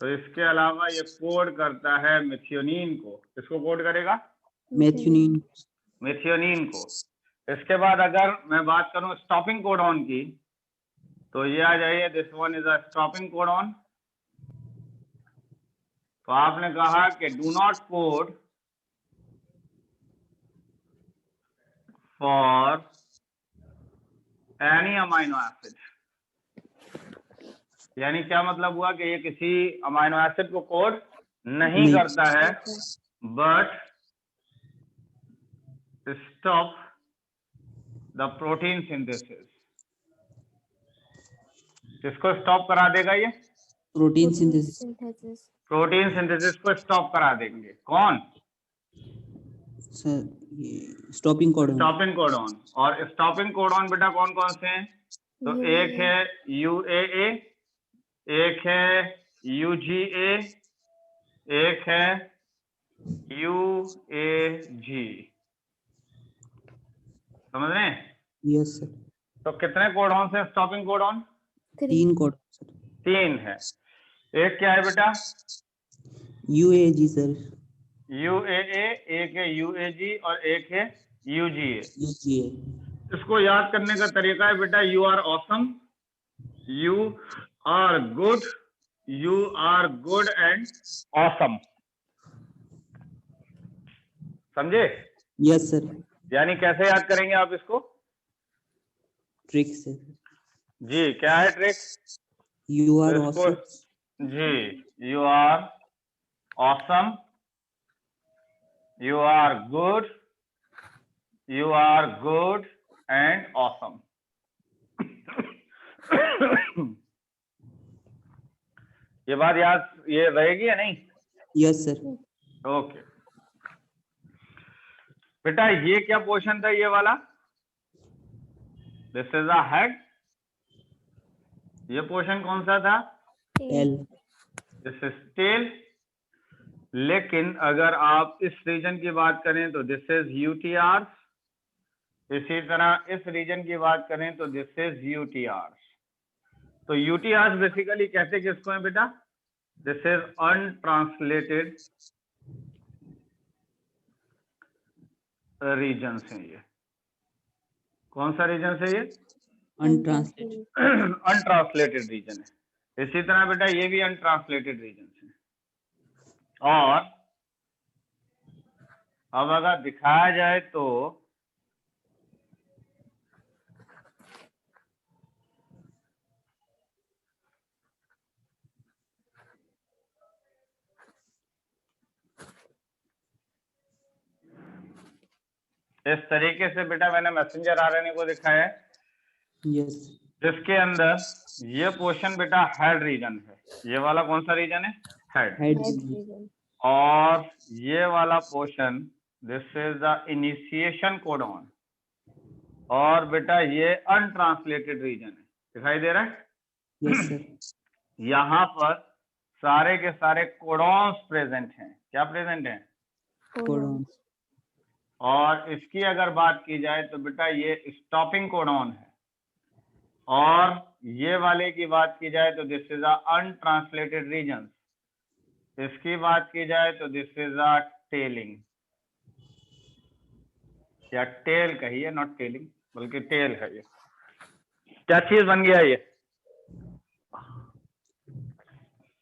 तो इसके अलावा ये कोड करता है मेथियोनिन को। किसको कोड करेगा? मेथियोनिन। मेथियोनिन को। इसके बाद अगर मैं बात करूं स्टॉपिंग कोडॉन की तो ये आ जाइए, this one is a stopping codon. तो आपने कहा कि do not code for any amino acid. यानी क्या मतलब हुआ कि ये किसी अमाइनो एसिड को कोड नहीं करता है, but stop the protein synthesis. किसको स्टॉप करा देगा ये? Protein synthesis. प्रोटीन सिंथेसिस को स्टॉप करा देंगे। कौन? सर ये स्टॉपिंग कोडॉन। Stopping codon. और स्टॉपिंग कोडॉन बेटा कौन कौन से हैं? तो एक है UAA, एक है UGA, एक है UAG। समझ रहे हैं? Yes sir. तो कितने कोडॉन से स्टॉपिंग कोडॉन? 3 codon sir. 3 है। एक क्या है बेटा? UAG sir. UAA, एक है UAG और एक है UGA। UGA। इसको याद करने का तरीका है बेटा, you are awesome, you are good, you are good and awesome. समझे? Yes sir. यानी कैसे याद करेंगे आप इसको? ट्रिक से। जी क्या है ट्रिक? यू आर इसको ऑसम। जी, you are awesome, you are good, you are good and awesome. ये बात याद ये रहेगी या नहीं? Yes sir. ओके बेटा, ये क्या पोर्शन था ये वाला? This is a head. ये पोर्शन कौन सा था? टेल। This is tail. लेकिन अगर आप इस रीजन की बात करें तो दिस इज UTR। इसी तरह इस रीजन की बात करें तो दिस इज UTR। तो UTR बेसिकली कहते किसको है बेटा? दिस इज अनट्रांसलेटेड रीजन है। ये कौन सा रीजन है? ये अनट्रांसलेटेड। अनट्रांसलेटेड रीजन है। इसी तरह बेटा ये भी अनट्रांसलेटेड रीजन है। और अब अगर दिखाया जाए तो इस तरीके से बेटा मैंने मैसेंजर RNA को दिखाया है। यस जिसके अंदर ये पोर्शन बेटा हेड रीजन है, ये वाला कौन सा रीजन है, हेड, हेड Head region. और ये वाला portion this is the initiation codon, और बेटा ये अनट्रांसलेटेड रीजन है, दिखाई दे रहा है। यस सर यहाँ पर सारे के सारे कोडॉन्स प्रेजेंट हैं, क्या प्रेजेंट हैं, Codons. और इसकी अगर बात की जाए तो बेटा ये स्टॉपिंग कोडॉन है, और ये वाले की बात की जाए तो this is a untranslated region, इसकी बात की जाए तो दिस इज अ टेलिंग, या टेल कहिए, नॉट टेलिंग बल्कि टेल है। ये क्या चीज बन गया ये,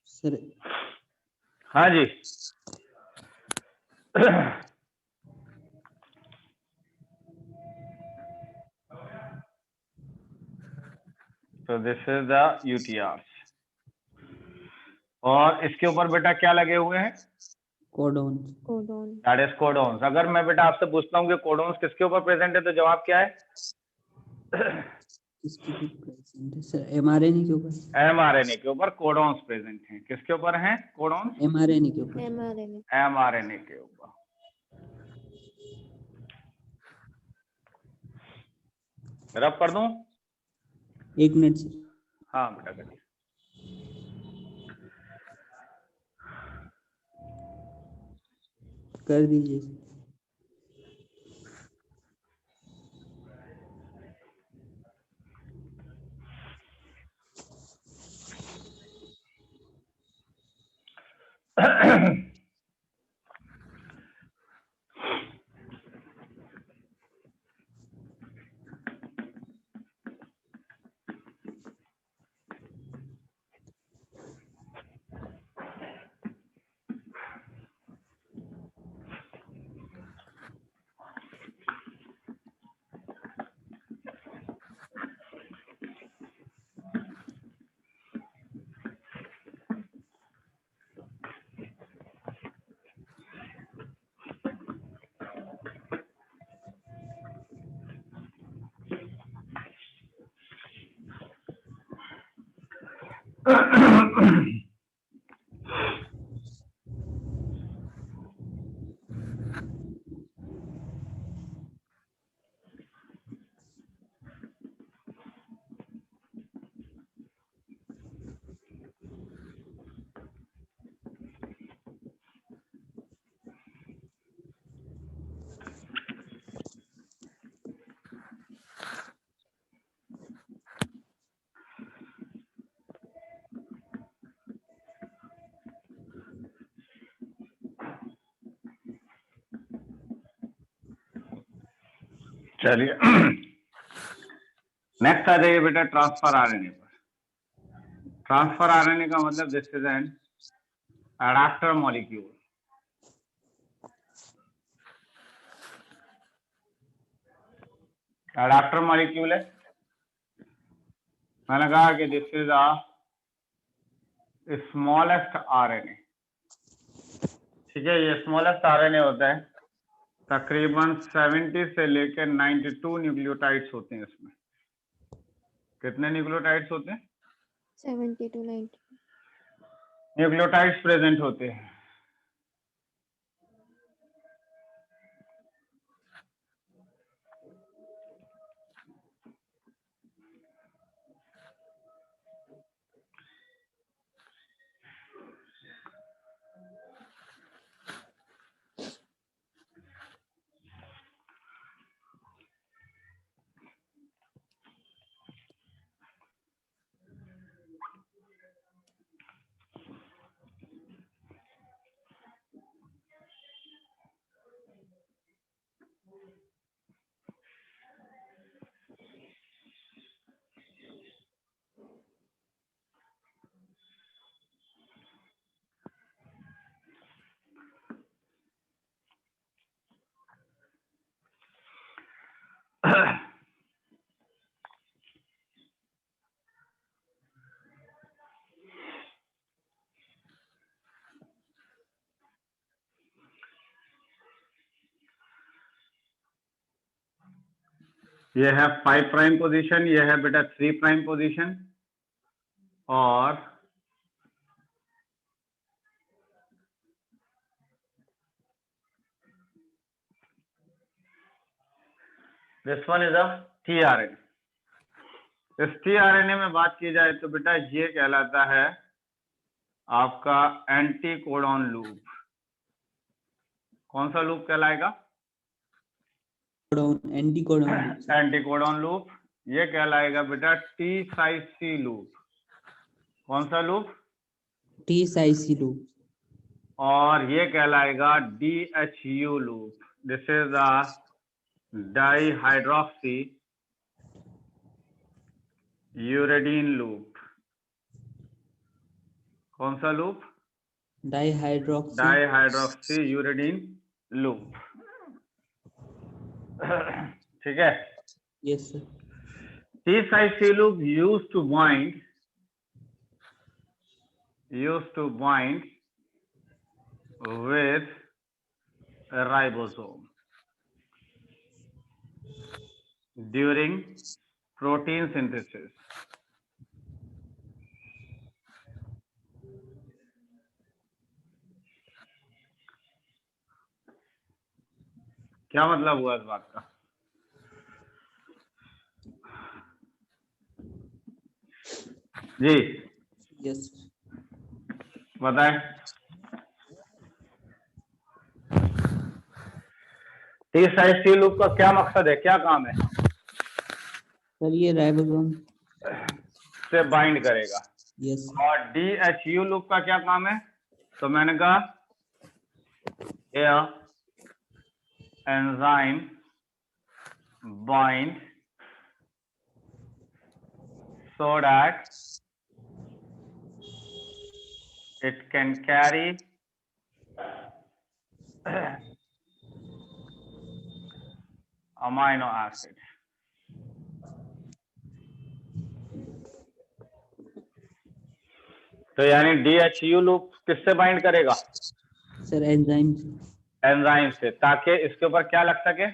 सर हाँ जी तो दिस इज द यूटीआर, और इसके ऊपर बेटा क्या लगे हुए हैं, codon Codon. That is codons. अगर मैं बेटा आपसे पूछता हूँ कि कोडोन्स किसके ऊपर प्रेजेंट है तो जवाब क्या है, इसके ऊपर प्रेजेंट है सर एमआरएनए के ऊपर एमआरएनए के ऊपर कोडोन्स प्रेजेंट हैं। किसके ऊपर हैं कोडोन्स, एमआरएनए के ऊपर mRNA. एमआरएनए के ऊपर। रब कर दूं, 1 मिनट सर हाँ बेटा करिए। कर दीजिए चलिए नेक्स्ट आ जाइए बेटा ट्रांसफर आरएनए पर। ट्रांसफर आरएनए का मतलब this is an adapter molecule. Adapter molecule है, मैंने कहा कि this is a smallest RNA, ठीक है। ये स्मॉलेस्ट आरएनए होता है, तकरीबन 70 से लेकर 92 न्यूक्लियोटाइड्स होते हैं इसमें। कितने न्यूक्लियोटाइड्स होते हैं, 70 to 90. न्यूक्लियोटाइड्स प्रेजेंट होते हैं। ये है 5 प्राइम पोजीशन, ये है बेटा 3 प्राइम पोजीशन, और this one is a tRNA। इस tRNA में बात की जाए तो बेटा ये कहलाता है आपका एंटी कोडॉन लूप। कौन सा लूप कहलाएगा? Anticodon anticodon loop. ये कहलाएगा बेटा टी साइज सी लूप। कौन सा लूप? T side C loop. और ये कहलाएगा DHU loop. This is the dihydroxy uridine loop. कौन सा लूप? Dihydroxy uridine loop. ठीक है। Yes sir. T side C loop used to bind with a ribosome during protein synthesis. क्या मतलब हुआ इस बात का? जी यस बताएं। टी साइज सी लूप का क्या मकसद है, क्या काम है? सर ये राइबोसोम से बाइंड करेगा। यस। और DHU लूप का क्या काम है? तो मैंने कहा enzyme bind so that it can carry amino acid. तो यानी DHU लूप किससे बाइंड करेगा? सर एंजाइम से, ताकि इसके ऊपर क्या लग सके?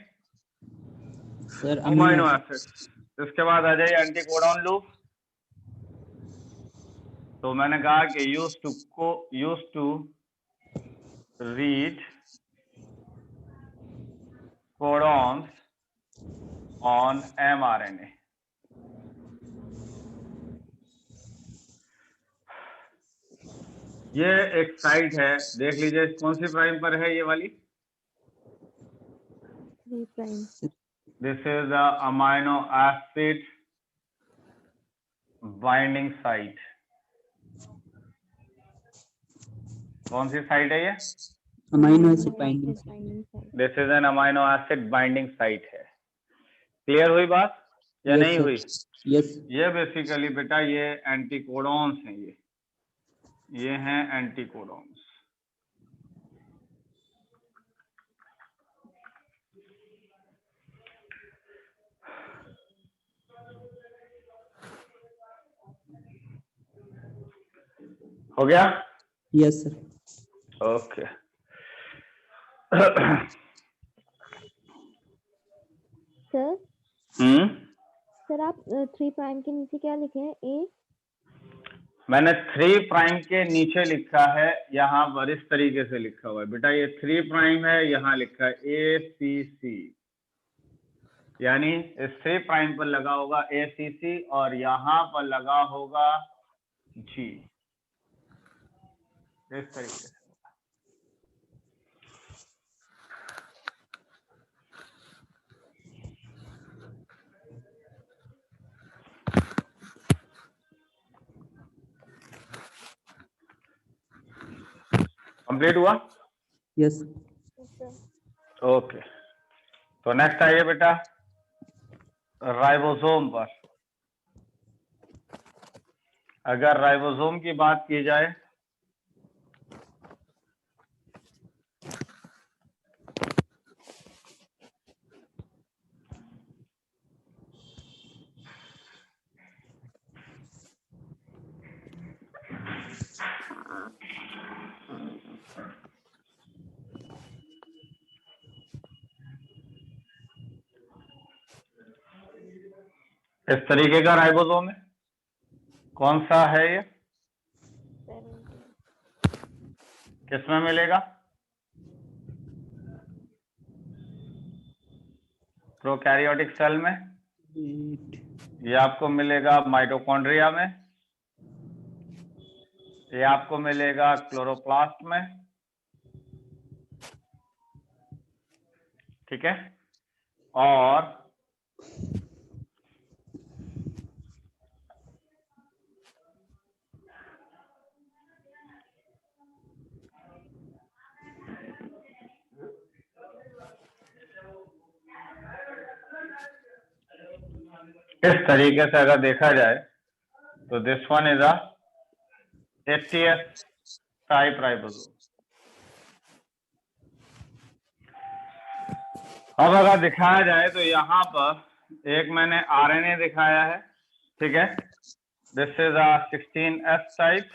Sir amino acid. इसके बाद आ जाइए एंटी कोडॉन लूप। तो मैंने कहा कि used to read codons on mRNA। ये एक साइट है, देख लीजिए कौन सी प्राइम पर है ये वाली? 3 prime. This is the amino acid binding site. कौन सी साइट है ये? Amino acid binding. Binding site. This is an amino acid binding site है। क्लियर हुई बात या Yes, नहीं sir. हुई? यस ये बेसिकली बेटा ये एंटीकोडॉन्स हैं, ये हैं एंटीकोडॉन्स। हो गया? Yes sir. ओके। सर हम्म, सर आप 3 प्राइम के नीचे क्या लिखे हैं? ए मैंने 3 प्राइम के नीचे लिखा है, यहाँ पर इस तरीके से लिखा हुआ है बेटा, ये 3 प्राइम है, यहाँ लिखा है ACC, यानी इस 3 प्राइम पर लगा होगा ACC और यहाँ पर लगा होगा G। इस तरीके से। कंप्लीट हुआ? Yes okay. तो नेक्स्ट आइए बेटा राइबोसोम पर। अगर राइबोसोम की बात की जाए इस तरीके का राइबोसोम है, कौन सा है ये, 17। किसमें मिलेगा, प्रोकैरियोटिक सेल में, 8 ये आपको मिलेगा माइटोकॉन्ड्रिया में, ये आपको मिलेगा क्लोरोप्लास्ट में, ठीक है। और इस तरीके से अगर देखा जाए तो this one is a 80S type ribosome. अब अगर दिखाया जाए तो यहाँ पर एक मैंने RNA दिखाया है, ठीक है, this is a 16S type.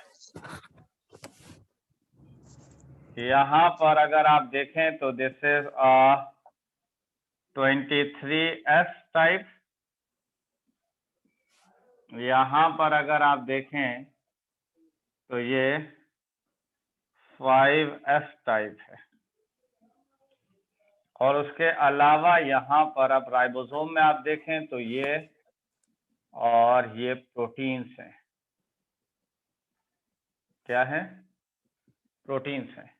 यहाँ पर अगर आप देखें तो this is a 23S type. यहाँ पर अगर आप देखें तो ये 5S टाइप है। और उसके अलावा यहाँ पर अब राइबोसोम में आप देखें तो ये और ये प्रोटीन्स हैं, क्या है, प्रोटीन्स हैं।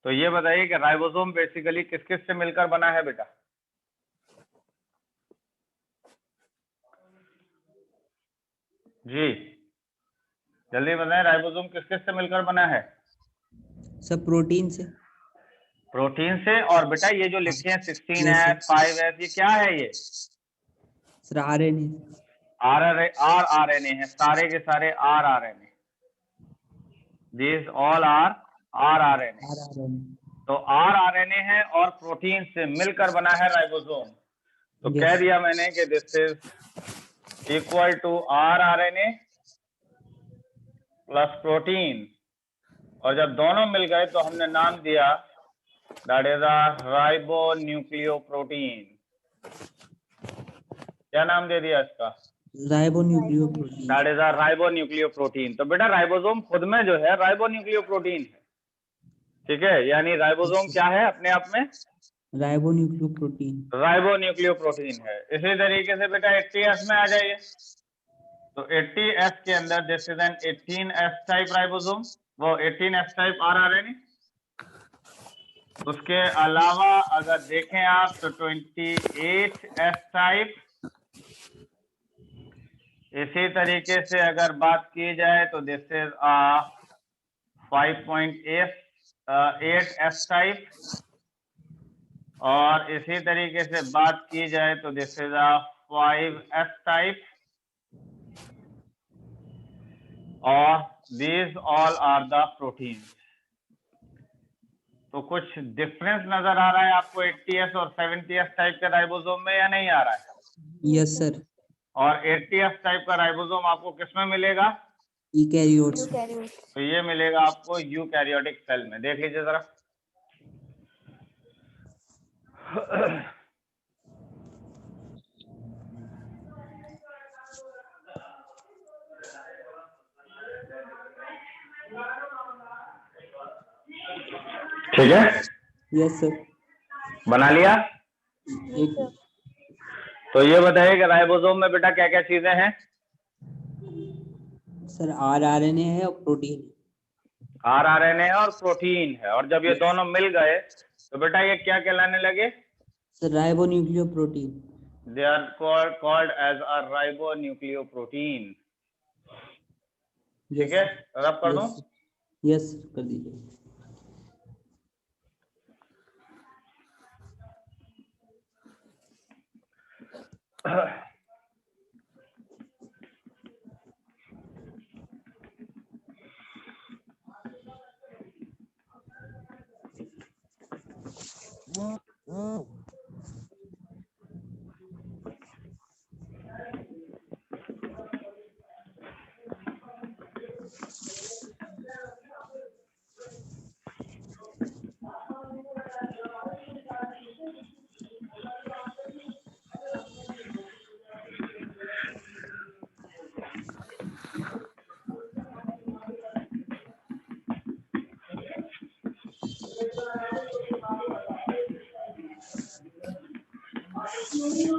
तो ये बताइए कि राइबोसोम बेसिकली किस किस से मिलकर बना है बेटा, जी जल्दी बताएं, राइबोसोम किस किस से मिलकर बना है, सब प्रोटीन से। प्रोटीन से। और बेटा ये जो लिखे हैं 16S 5S, ये क्या है, ये सर RNA। RNA है, सारे के सारे RNA, these all are RNA। तो RNA है और प्रोटीन से मिलकर बना है राइबोसोम। तो कह दिया मैंने कि this is equal to RNA plus protein, और जब दोनों मिल गए तो हमने नाम दिया दैट इज अ राइबोन्यूक्लियोप्रोटीन। क्या नाम दे दिया इसका, ribonucleoprotein. That is a ribonucleoprotein. तो बेटा राइबोसोम खुद में जो है राइबोन्यूक्लियोप्रोटीन है, ठीक है, यानी राइबोसोम क्या है अपने आप में, राइबोन्यूक्लियोप्रोटीन। राइबोन्यूक्लियोप्रोटीन है। इसी तरीके से बेटा 80S में आ जाइए। तो 80S के अंदर this is N 18S type ribosome, वो 18S टाइप RNA। उसके अलावा अगर देखें आप तो 28S टाइप। इसी तरीके से अगर बात की जाए तो दिस इज 5.8S टाइप। और इसी तरीके से बात की जाए तो दिस इज 5S टाइप। और these all are the proteins। तो कुछ डिफरेंस नजर आ रहा है आपको 80S और 70S टाइप के राइबोसोम में या नहीं आ रहा है? Yes sir. और 80S टाइप का राइबोसोम आपको किसमें मिलेगा? यूकैरियोट्स। तो ये मिलेगा आपको यूकैरियोटिक सेल में। देख लीजिए जरा। ठीक है, यस सर। बना लिया। एक तो ये बताइए कि राइबोसोम में बेटा क्या क्या चीजें हैं? सर RNA है और प्रोटीन। RNA है और प्रोटीन है। और जब ये दोनों मिल गए तो बेटा ये क्या कहलाने लगे? Sir ribonucleoprotein. They are called as a ribonucleoprotein। ठीक है, रब कर दूं? यस कर दीजिए। नेक्स्ट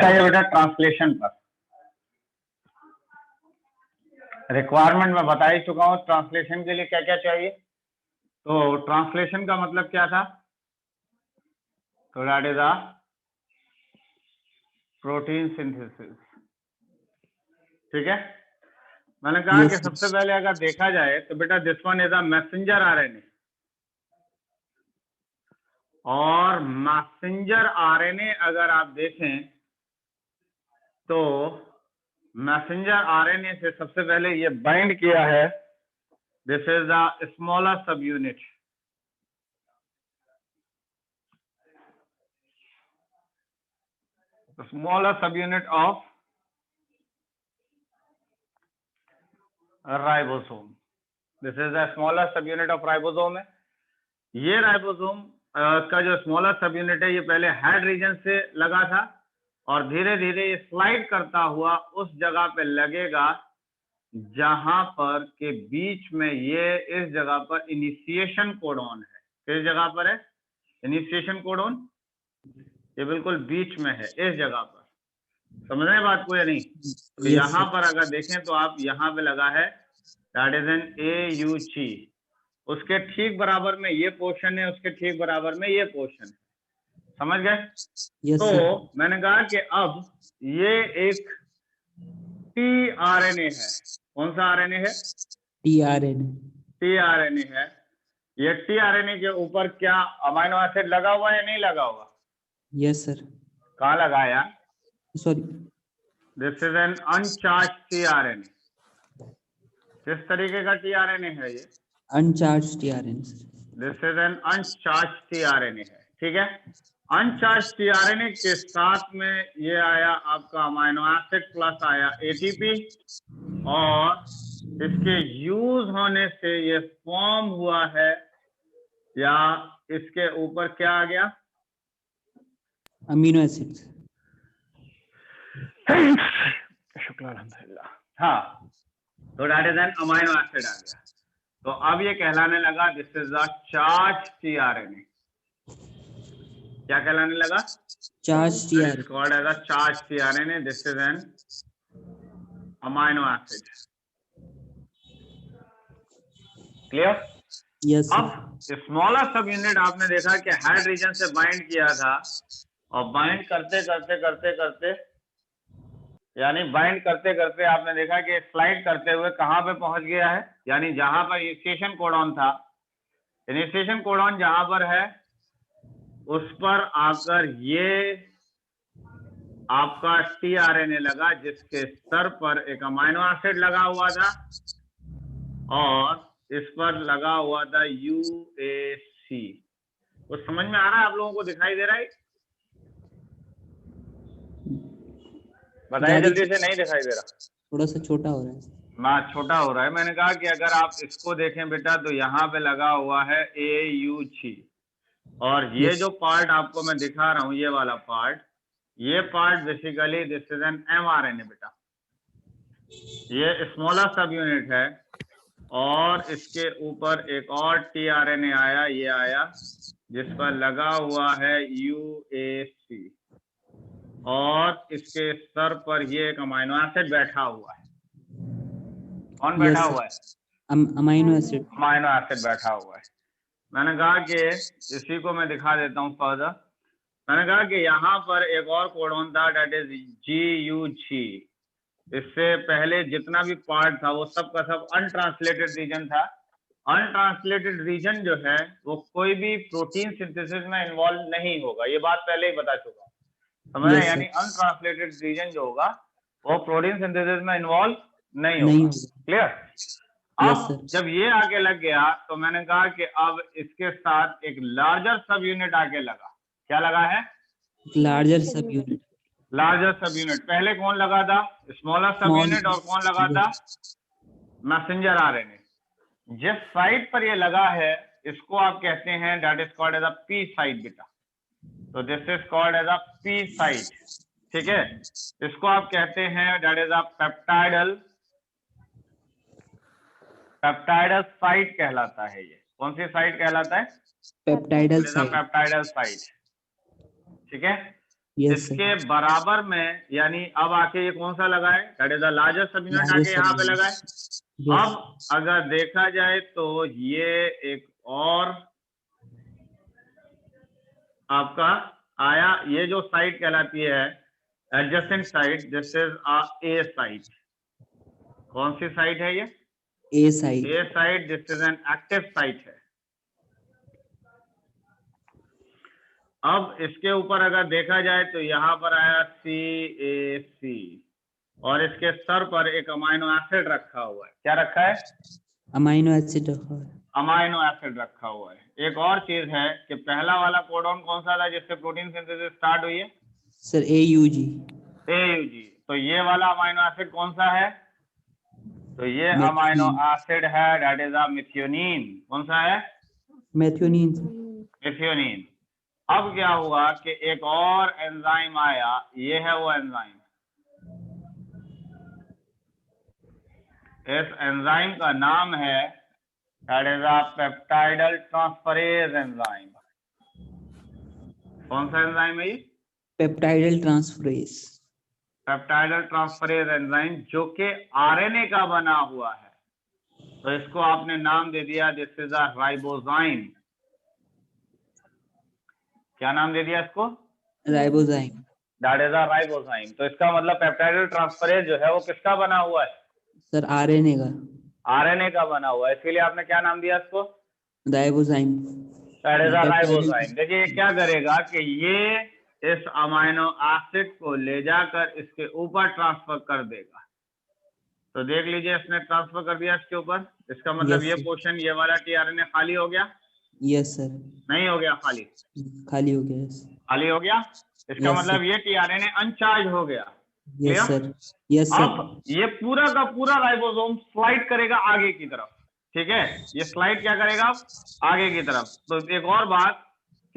आइए बेटा ट्रांसलेशन पर। रिक्वायरमेंट में बता ही चुका हूं ट्रांसलेशन के लिए क्या क्या चाहिए। तो ट्रांसलेशन का मतलब क्या था? तो that is a protein synthesis. ठीक है, मैंने कहा Yes, कि sir. सबसे पहले अगर देखा जाए तो बेटा this one is a messenger RNA, और मैसेंजर आरएनए अगर आप देखें तो मैसेंजर आरएनए से सबसे पहले ये बाइंड किया है। दिस इज द स्मॉलर सब यूनिट, स्मॉलर सब unit of ribosome. This is the smaller सब यूनिट ऑफ राइबोसोम है। ये राइबोसोम का जो स्मॉलर सब यूनिट है ये पहले हेड रीजन से लगा था और धीरे धीरे ये स्लाइड करता हुआ उस जगह पे लगेगा जहां पर के बीच में ये इस जगह पर इनिशिएशन कोडॉन है। किस जगह पर है इनिशिएशन कोडॉन? ये बिल्कुल बीच में है इस जगह पर। समझ रहे हैं बात को या नहीं? तो Yes, यहाँ sir. पर अगर देखें तो आप यहाँ पे लगा है दैट इज एन AUG। उसके ठीक बराबर में ये पोर्शन है, उसके ठीक बराबर में ये पोर्शन है। समझ गए? Yes, तो sir. मैंने कहा कि अब ये एक tRNA है। कौन सा आरएनए है? tRNA. tRNA है। ये tRNA के ऊपर क्या अमाइनो एसिड लगा हुआ है या नहीं लगा हुआ? Yes, sir. कहाँ लगाया? Sorry. This is N अनचार्ज tRNA। किस तरीके का tRNA है ये? Uncharged tRNA, sir. This is N अनचार्ज tRNA है। ठीक है, अनचार्ज tRNA के साथ में ये आया आपका अमाइनो एसिड प्लस आया ATP, और इसके यूज होने से ये फॉर्म हुआ है, या इसके ऊपर क्या आ गया? Amino acids. शुक्र अल्हम्दुलिल्लाह। हाँ, तो that is an amino acid आ गया। तो अब ये कहलाने लगा this is a charge tRNA। क्या कहलाने लगा? Charged tRNA. called as a charged tRNA. This is an amino acid. Clear? Yes, sir. अब स्मॉलर सब यूनिट आपने देखा कि हेड रीजन से बाइंड किया था, और बाइंड करते करते करते करते यानी बाइंड करते करते आपने देखा कि स्लाइड करते हुए कहां पे पहुंच गया है, यानी जहां पर इनिशिएशन कोडॉन था, इनिशिएशन कोडॉन जहां पर है उस पर आकर ये आपका tRNA लगा, जिसके सर पर एक अमाइनो एसिड लगा हुआ था और इस पर लगा हुआ था UAC। तो समझ में आ रहा है आप लोगों को? दिखाई दे रहा है? बताइए जल्दी से। नहीं दिखाई दे रहा? थोड़ा सा छोटा हो रहा है. ना छोटा हो रहा है। मैंने कहा कि अगर आप इसको देखें बेटा तो यहाँ पे लगा हुआ है AUG, और ये Yes. जो पार्ट आपको मैं दिखा रहा हूँ ये वाला पार्ट, ये part basically this is N mRNA बेटा। ये स्मॉलर सब यूनिट है और इसके ऊपर एक और tRNA आया, ये आया जिस पर लगा हुआ है UAC, और इसके सर पर ये एक अमाइनो एसिड बैठा हुआ है। कौन बैठा Yes, हुआ है? Amino acid. अमाइनो एसिड बैठा हुआ है। मैंने कहा कि इसी को मैं दिखा देता हूँ फर्दर। मैंने कहा कि यहाँ पर एक और कोडॉन था दैट इज GUG। इससे पहले जितना भी पार्ट था वो सब का सब अनट्रांसलेटेड रीजन था, अनट्रांसलेटेड रीजन जो है वो कोई भी प्रोटीन सिंथेसिस में इन्वॉल्व नहीं होगा, ये बात पहले ही बता चुका समझ रहे हैं? Yes, यानी sir. अनट्रांसलेटेड रीजन जो होगा वो प्रोटीन सिंथेसिस में इन्वॉल्व नहीं नहीं होगा। होगा। क्लियर? Yes, अब sir. जब ये आगे लग गया तो मैंने कहा कि अब इसके साथ एक लार्जर सब यूनिट आगे लगा। क्या लगा है? Larger subunit. लार्जर सब यूनिट। पहले कौन लगा था? स्मॉलर सब Small. यूनिट। और कौन लगा था? Messenger RNA. जिस साइट पर ये लगा है इसको आप कहते हैं that is called as a P site बेटा। तो this is called as a P site, ठीक है? इसको आप कहते हैं that is a peptidyl site कहलाता है। ये कौन सी साइट कहलाता है? Peptidal site. पेप्टाइडल साइट, ठीक है? Yes, इसके sir. बराबर में यानी अब आके ये कौन सा लगा है? दैट इज द लार्जेस्ट सब यूनिट Larger आके यहाँ पे subunit. लगा है। Yes. अब अगर देखा जाए तो ये एक और आपका आया, ये जो साइट कहलाती है adjacent site, this is a site. कौन सी साइट है ये? A site. A site. This is an active site है। अब इसके ऊपर अगर देखा जाए तो यहाँ पर आया CAC और इसके सर पर एक अमाइनो एसिड रखा हुआ है। क्या रखा है? अमाइनो एसिड रखा है। अमाइनो एसिड रखा हुआ है। एक और चीज है कि पहला वाला कोडॉन कौन सा था जिससे प्रोटीन सिंथेसिस स्टार्ट हुई है? Sir AUG। AUG। तो ये वाला अमाइनो एसिड कौन सा है? तो ये Methionine. अमाइनो एसिड है दैट इज अ मिथियोनिन। कौन सा है? मेथियोनिन। मिथियोनिन। अब क्या हुआ कि एक और एंजाइम आया, ये है वो एंजाइम। इस एंजाइम का नाम है that is a peptidyl transferase enzyme. कौन सा एंजाइम है ये? Peptidyl transferase. Peptidyl transferase enzyme जो कि आरएनए का बना हुआ है। तो इसको आपने नाम दे दिया दिस इज अ राइबोजाइम। क्या नाम दे दिया इसको? Ribozyme. That is a ribozyme. तो इसका मतलब पेप्टाइडल ट्रांसफरेज जो है वो किसका बना हुआ है? सर RNA का। आरएनए का बना हुआ है, इसीलिए आपने क्या नाम दिया इसको? Ribozyme. That is a ribozyme. देखिए ये क्या करेगा कि ये इस अमाइनो एसिड को ले जाकर इसके ऊपर ट्रांसफर कर देगा। तो देख लीजिए इसने ट्रांसफर कर दिया इसके ऊपर। इसका मतलब Yes, ये sir. पोर्शन, ये वाला टीआरएनए खाली हो गया? Yes sir. नहीं हो गया खाली? खाली हो गया। यस। खाली हो गया। इसका Yes, मतलब sir. ये टीआरएनए अनचार्ज हो गया। Yes Clear? Sir. Yes sir. अब ये पूरा का पूरा राइबोसोम स्लाइड करेगा आगे की तरफ, ठीक है? ये स्लाइड क्या करेगा? आगे की तरफ। तो एक और बात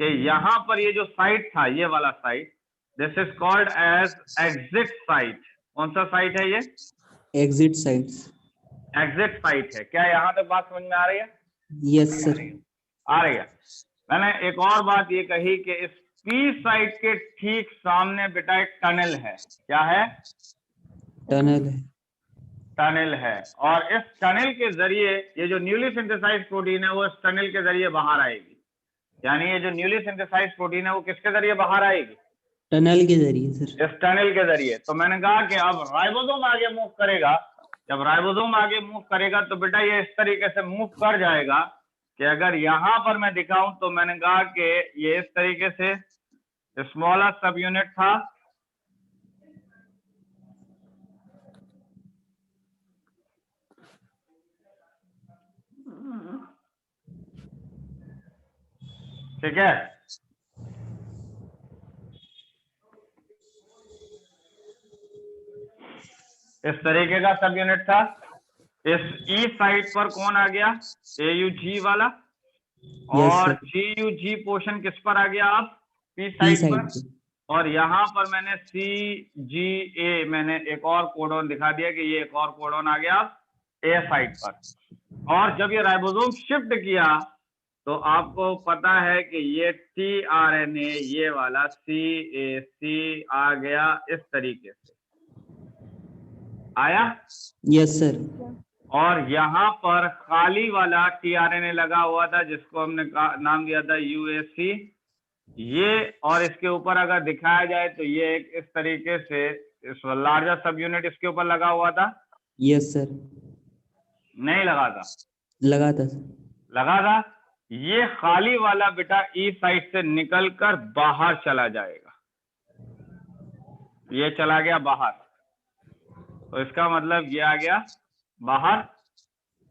कि यहाँ पर ये जो साइट था, ये वाला site, this is called as exit site. कौन सा साइट है ये? Exit sites. एग्जिट साइट है। क्या यहाँ तक बात समझ में आ रही है? Yes sir. आ रही है। मैंने एक और बात ये कही कि इस पी साइट के ठीक सामने बेटा एक टनल है। क्या है? टनल है। टनल है। और इस टनल के जरिए ये जो न्यूली सिंथेसाइज प्रोटीन है वो इस टनल के जरिए बाहर आएगी। यानी ये जो न्यूली सिंथेसाइज प्रोटीन है वो किसके जरिए बाहर आएगी? टनल के जरिए सर। इस टनल के जरिए। तो मैंने कहा कि अब राइबोसोम आगे मूव करेगा। जब राइबोसोम आगे मूव करेगा तो बेटा ये इस तरीके से मूव कर जाएगा कि अगर यहाँ पर मैं दिखाऊं तो मैंने कहा कि ये इस तरीके से स्मॉलर सब यूनिट था, ठीक है? इस तरीके का सब यूनिट था। इस ई साइड पर कौन आ गया? AUG वाला। और GUG पोर्शन किस पर आ गया? आप पी साइड पर। और यहाँ पर मैंने CGA मैंने एक और कोडॉन दिखा दिया कि ये एक और कोडॉन आ गया ए साइड पर। और जब ये राइबोसोम शिफ्ट किया तो आपको पता है कि ये tRNA ये वाला CAC आ गया इस तरीके से। आया? Yes sir. और यहाँ पर खाली वाला tRNA लगा हुआ था जिसको हमने नाम दिया था UAC। ये और इसके ऊपर अगर दिखाया जाए तो ये एक इस तरीके से इस लार्जर सब यूनिट इसके ऊपर लगा हुआ था। Yes sir. नहीं लगा था? लगा था सर। लगा था। ये खाली वाला बेटा ई साइड से निकलकर बाहर चला जाएगा, ये चला गया बाहर, तो इसका मतलब ये आ गया बाहर।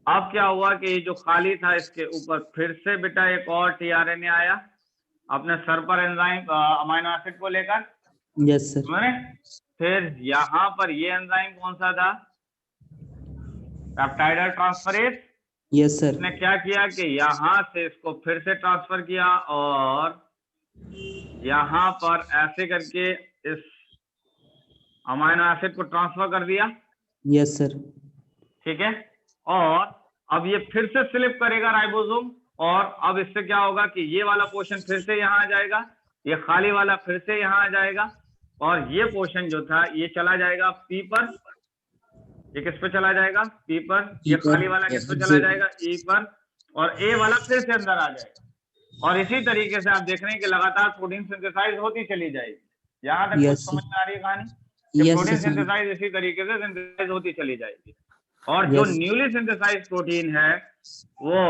अब क्या हुआ कि ये जो खाली था इसके ऊपर फिर से बेटा एक और टीआरएनए आया अपने सर पर एंजाइम अमीनो एसिड को लेकर। Yes sir. मैंने फिर यहाँ पर ये एंजाइम कौन सा था, पेप्टाइडल ट्रांसफरेज। Yes sir. इसने क्या किया कि यहाँ से इसको फिर से ट्रांसफर किया और यहाँ पर ऐसे करके इस अमीनो एसिड को ट्रांसफर कर दिया। Yes sir. ठीक है, और अब ये फिर से स्लिप करेगा राइबोसोम, और अब इससे क्या होगा कि ये वाला पोर्शन फिर से यहाँ आ जाएगा, ये खाली वाला फिर से यहाँ आ जाएगा, और ये पोर्शन जो था ये चला जाएगा पी पर। ये किस पे चला जाएगा, पी पर। ये खाली वाला किस पे चला जाएगा, ई पर, और ए वाला फिर से अंदर आ जाएगा। और इसी तरीके से आप देख रहे हैं कि लगातार प्रोटीन सिंथेसाइज होती चली जाएगी। यहाँ तक कुछ समझ में आ रही है कहानी? प्रोटीन सिंथेसाइज इसी तरीके से सिंथेसाइज होती चली जाएगी, और जो न्यूली सिंथेसाइज प्रोटीन है वो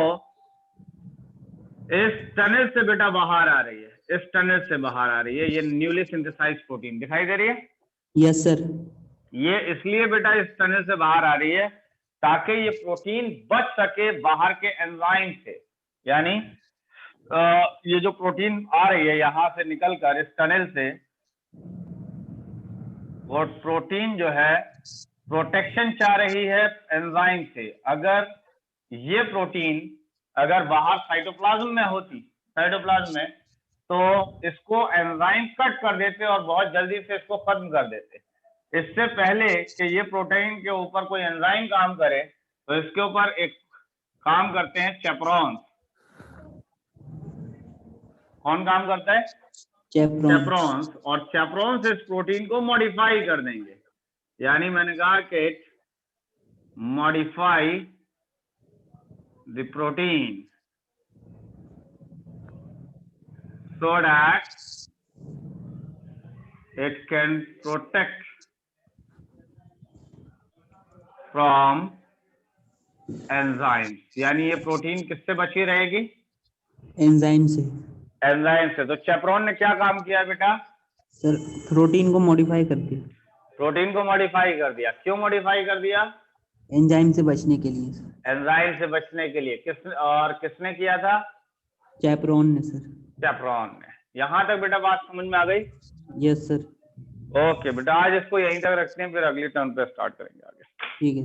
इस टनल से बेटा बाहर आ रही है, इस टनल से बाहर आ रही है। ये न्यूली सिंथेसाइज प्रोटीन दिखाई दे रही है? Yes sir. ये इसलिए बेटा इस टनल से बाहर आ रही है ताकि ये प्रोटीन बच सके बाहर के एंजाइम से। यानी ये जो प्रोटीन आ रही है यहां से निकलकर इस टनल से, वो प्रोटीन जो है प्रोटेक्शन चाह रही है एंजाइम से। अगर ये प्रोटीन अगर बाहर साइटोप्लाज्म में होती, साइटोप्लाज्म में, तो इसको एंजाइम कट कर देते और बहुत जल्दी से इसको खत्म कर देते। इससे पहले कि ये प्रोटीन के ऊपर कोई एंजाइम काम करे, तो इसके ऊपर एक काम करते हैं चेपरॉन्स। कौन काम करता है? चेपरॉन्स। और चेपरॉन्स इस प्रोटीन को मॉडिफाई कर देंगे। यानी मैंने कहा कि modify the protein so that it can protect from enzymes। यानी ये प्रोटीन किससे बची रहेगी? एंजाइम से। एंजाइम से। तो चेपरॉन ने क्या काम किया बेटा? सर प्रोटीन को मॉडिफाई कर दिया। प्रोटीन को मॉडिफाई कर दिया। क्यों मॉडिफाई कर दिया? एंजाइम से बचने के लिए। एंजाइम से बचने के लिए। किसने किया था? चेपरॉन ने सर। चेपरॉन ने। यहां तक बेटा बात समझ में आ गई? Yes sir. ओके बेटा, आज इसको यहीं तक रखते हैं, फिर अगली टर्न पे स्टार्ट करेंगे आगे। ठीक है।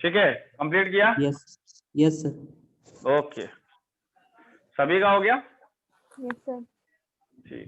ठीक है, कंप्लीट किया? यस। Yes sir. ओके, सभी का हो गया? Yes sir.